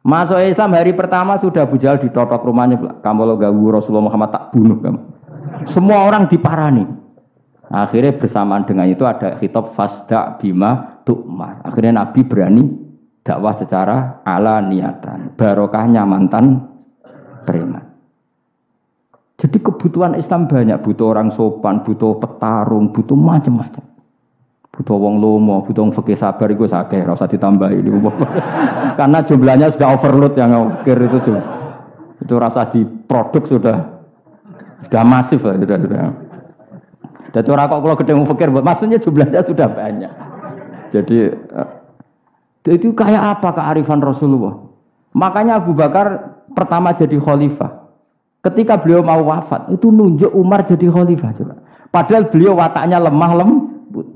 Masuk Islam hari pertama sudah Abu Jahal ditotok rumahnya. Kamu lo gawu Rasulullah Muhammad tak bunuh kamu. Semua orang diparani. Akhirnya bersamaan dengan itu ada khitab fasda bima tu'mar. Akhirnya Nabi berani dakwah secara ala niatan. Barokahnya mantan preman. Jadi kebutuhan Islam banyak. Butuh orang sopan, butuh petarung, butuh macam-macam. Butuh wong lomo, butuh wong fikih sabar itu sakeh, ora usah ditambahi ini. Karena jumlahnya sudah overload yang fikir itu rasa di produk sudah masif lah, sudah. Jadi orang kok kalau gede wong fikir, maksudnya jumlahnya sudah banyak. Jadi itu kayak apa kearifan Rasulullah? Makanya Abu Bakar pertama jadi khalifah. Ketika beliau mau wafat, itu nunjuk Umar jadi khalifah. Coba. Padahal beliau wataknya lemah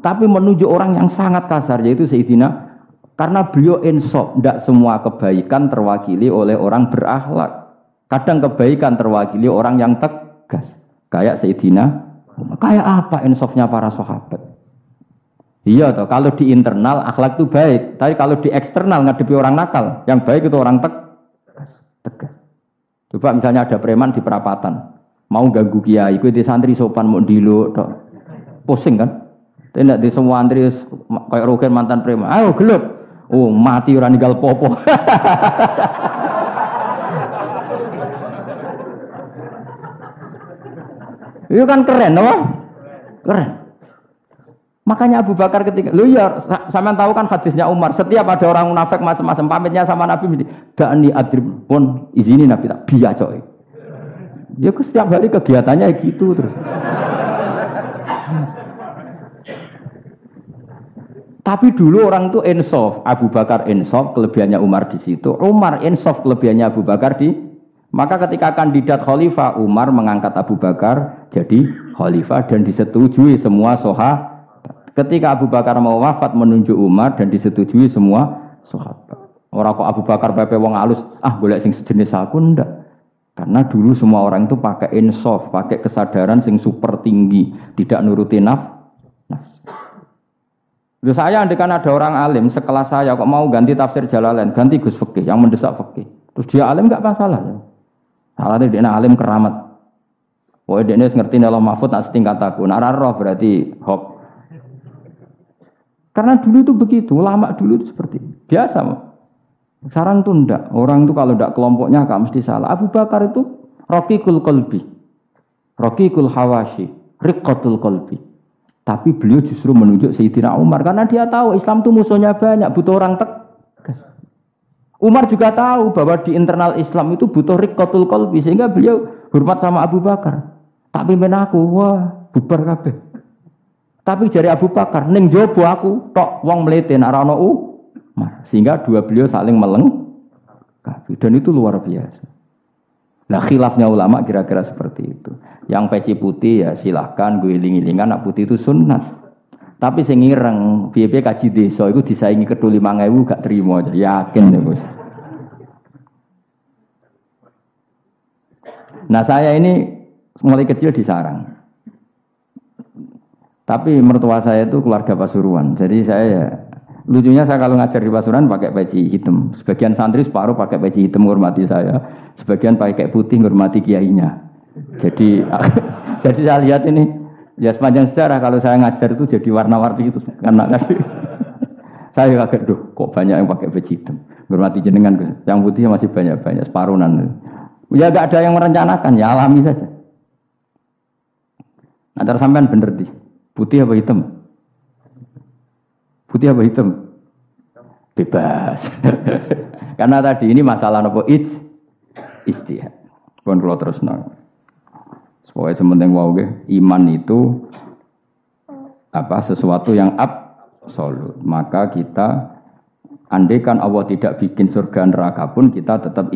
tapi menunjuk orang yang sangat kasar, yaitu Sayyidina, karena beliau insaf, tidak semua kebaikan terwakili oleh orang berakhlak. Kadang kebaikan terwakili orang yang tegas, kayak Sayyidina. Kayak apa insafnya para sahabat? Iya toh, kalau di internal akhlak itu baik, tapi kalau di eksternal ngadepi orang nakal, yang baik itu orang tegas. Coba misalnya ada preman di perapatan, mau ganggu kiai, itu di santri sopan mau diluk, pusing kan? Tidak di semua antri kayak Rogen mantan preman. Ayo gelut. Oh mati orang ninggal popo. Itu kan keren, loh. Keren. Makanya Abu Bakar ketika, lu ya, sampean tahu kan hadisnya Umar. Setiap ada orang munafik macam-macam pamitnya sama Nabi, dakni adrib pun izini Nabi tak biya coy. Ya setiap hari kegiatannya gitu terus. Tapi dulu orang itu insaf, Abu Bakar insaf, kelebihannya Umar di situ. Umar insaf, kelebihannya Abu Bakar di Maka ketika kandidat khalifah, Umar mengangkat Abu Bakar jadi khalifah dan disetujui semua sahabat. Ketika Abu Bakar mau wafat menunjuk Umar dan disetujui semua sahabat. Orang kok Abu Bakar pepe wong alus, golek sing sejenis aku ndak. Karena dulu semua orang itu pakai insaf, pakai kesadaran sing super tinggi, tidak nuruti nafsu. Saya andekan ada orang alim sekelas saya kok mau ganti tafsir Jalalain, ganti Gus Fikih yang mendesak fikih. Terus dia alim enggak masalah. Salahnya dia alim keramat. Wah dia ngerti Allah Mahfud nak setingkat aku. Nak roh berarti hop. Karena dulu itu begitu, ulama dulu itu seperti itu. Biasa. Sekarang itu enggak. Orang itu kalau enggak kelompoknya enggak mesti salah. Abu Bakar itu raqiqul qalbi. Raqiqul hawashi, riqqatul qalbi. Tapi beliau justru menunjuk Sayyidina Umar karena dia tahu Islam itu musuhnya banyak, butuh orang tegas. Umar juga tahu bahwa di internal Islam itu butuh riqqatul qalbi sehingga beliau hormat sama Abu Bakar. Tak pimpin aku, wah bubar kabeh. Tapi dari Abu Bakar, ning jobo aku tok wong mlete nek ora ono Umar. Sehingga dua beliau saling melengkapi dan itu luar biasa. Nah khilafnya ulama kira-kira seperti itu. Yang peci putih ya silahkan gue iling-ilingan nak putih itu sunnat. Tapi sing ireng piye-piye kaji desa iku disaingi ketu 5.000 gak terima aja. Yakin ya, Bos. Nah, saya ini mulai kecil di sarang. Tapi mertua saya itu keluarga Pasuruan. Jadi saya lucunya saya kalau ngajar di Pasuruan pakai peci hitam. Sebagian santri separuh pakai peci hitam menghormati saya. Sebagian pakai putih menghormati kiainya. Jadi jadi saya lihat ini ya sepanjang sejarah kalau saya ngajar itu jadi warna-warni itu karena saya kaget kok banyak yang pakai baju hitam. Hormati jenengan yang putih masih banyak separuhan. Ya enggak ada yang merencanakan, ya alami saja. Nah, cara sampean bener di. Putih apa hitam? Putih apa hitam? Bebas. Karena tadi ini masalah nopo istihad. Pun kula terusno. Supaya sementing wae iman itu sesuatu yang absolut. Maka kita andaikan Allah tidak bikin surga neraka pun kita tetap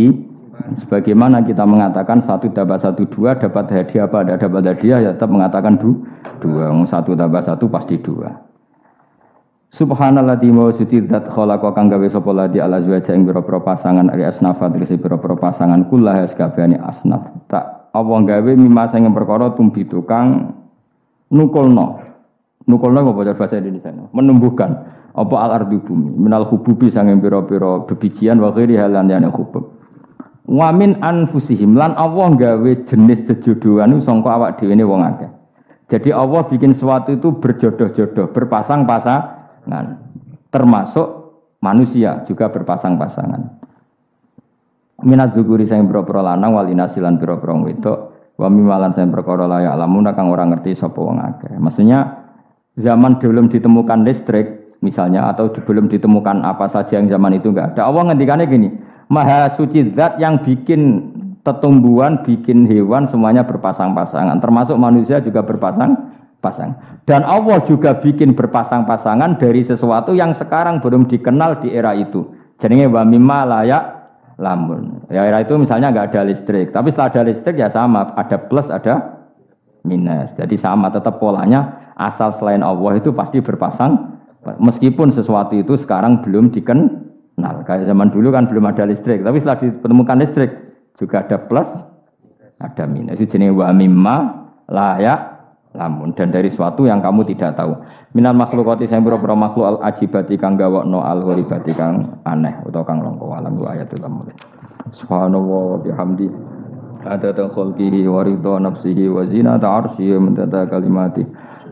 sebagaimana kita mengatakan 1 tambah 1 2 dapat hadiah apa? Ada dapat hadiah ya tetap mengatakan 2. 1 tambah 1 pasti 2. Subhanalladzi wa sutidzat khalaqa kang gawe sapa ladi ala azwaja ing pira-pira pasangan ari asnafat tegese pira-pira pasangan kullah sakabehane asnaf. Tak Allah gawe mimma sing perkara tumbitu kang nukulno. Nukulno apa bahasa Indonesia? Menumbuhkan apa al-ardu bumi minal hububi sanging pira-pira bebijian wa ghairi halan yana hubub. Wa min anfusihim lan Allah gawe jenis sejodohan sangka awak dhewe ne wong akeh. Jadi Allah bikin sesuatu itu berjodoh-jodoh, berpasang-pasangan. Termasuk manusia juga berpasang-pasangan. Minat zukuri sing pira-pira lanang wal inasilan pira-pira wedok wa mimalan sing perkara layak lamun kang ora ngerti sapa wong akeh. Maksudnya zaman belum ditemukan listrik misalnya atau belum ditemukan apa saja yang zaman itu enggak ada. Allah ngendikannya gini, Maha suci zat yang bikin tetumbuhan, bikin hewan semuanya berpasang-pasangan, termasuk manusia juga berpasang-pasang. Dan Allah juga bikin berpasang-pasangan dari sesuatu yang sekarang belum dikenal di era itu. Jenenge wa mimma layak lamun. Ya era itu misalnya enggak ada listrik, tapi setelah ada listrik ya sama, ada plus ada minus. Jadi sama tetap polanya, asal selain Allah itu pasti berpasang. Meskipun sesuatu itu sekarang belum dikenal. Kayak zaman dulu kan belum ada listrik, tapi setelah ditemukan listrik juga ada plus, ada minus. Itu jenis wa mimma layak lamun, dan dari sesuatu yang kamu tidak tahu. Minal makhlukati sing pira-pira makhluk al ajibati kang gawakno al ghoribati kang aneh utawa kang langka alam wa ayatul amr. Subhanallah wa bihamdi adada khalqihi wa ridha nafsihi wa zinata arsyihi wa midada kalimati.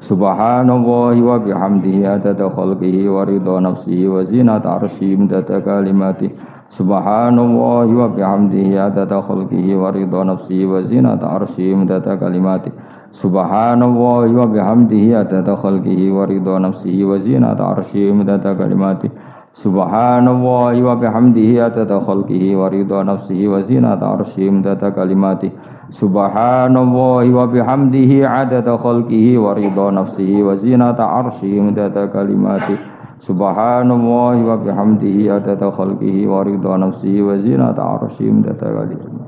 Subhanallah wa bihamdihi adada khalqihi wa ridha nafsihi wa zinata arsyihi wa midada kalimati. Subhanallah wa bihamdihi adada khalqihi wa ridha nafsihi wa zinata arsyihi wa midada kalimati. Subhanallah wa bihamdihi adada khalqihi wa ridha nafsihi wa zinata arsyihi midada kalimati. Subhanallah wa bihamdihi adada khalqihi wa ridha nafsihi wa zinata arsyihi midada kalimati. Subhanallah wa bihamdihi adada khalqihi wa ridha nafsihi wa zinata arsyihi midada kalimati. Subhanallah wa bihamdihi adada khalqihi wa ridha nafsihi wa zinata arsyihi midada kalimati.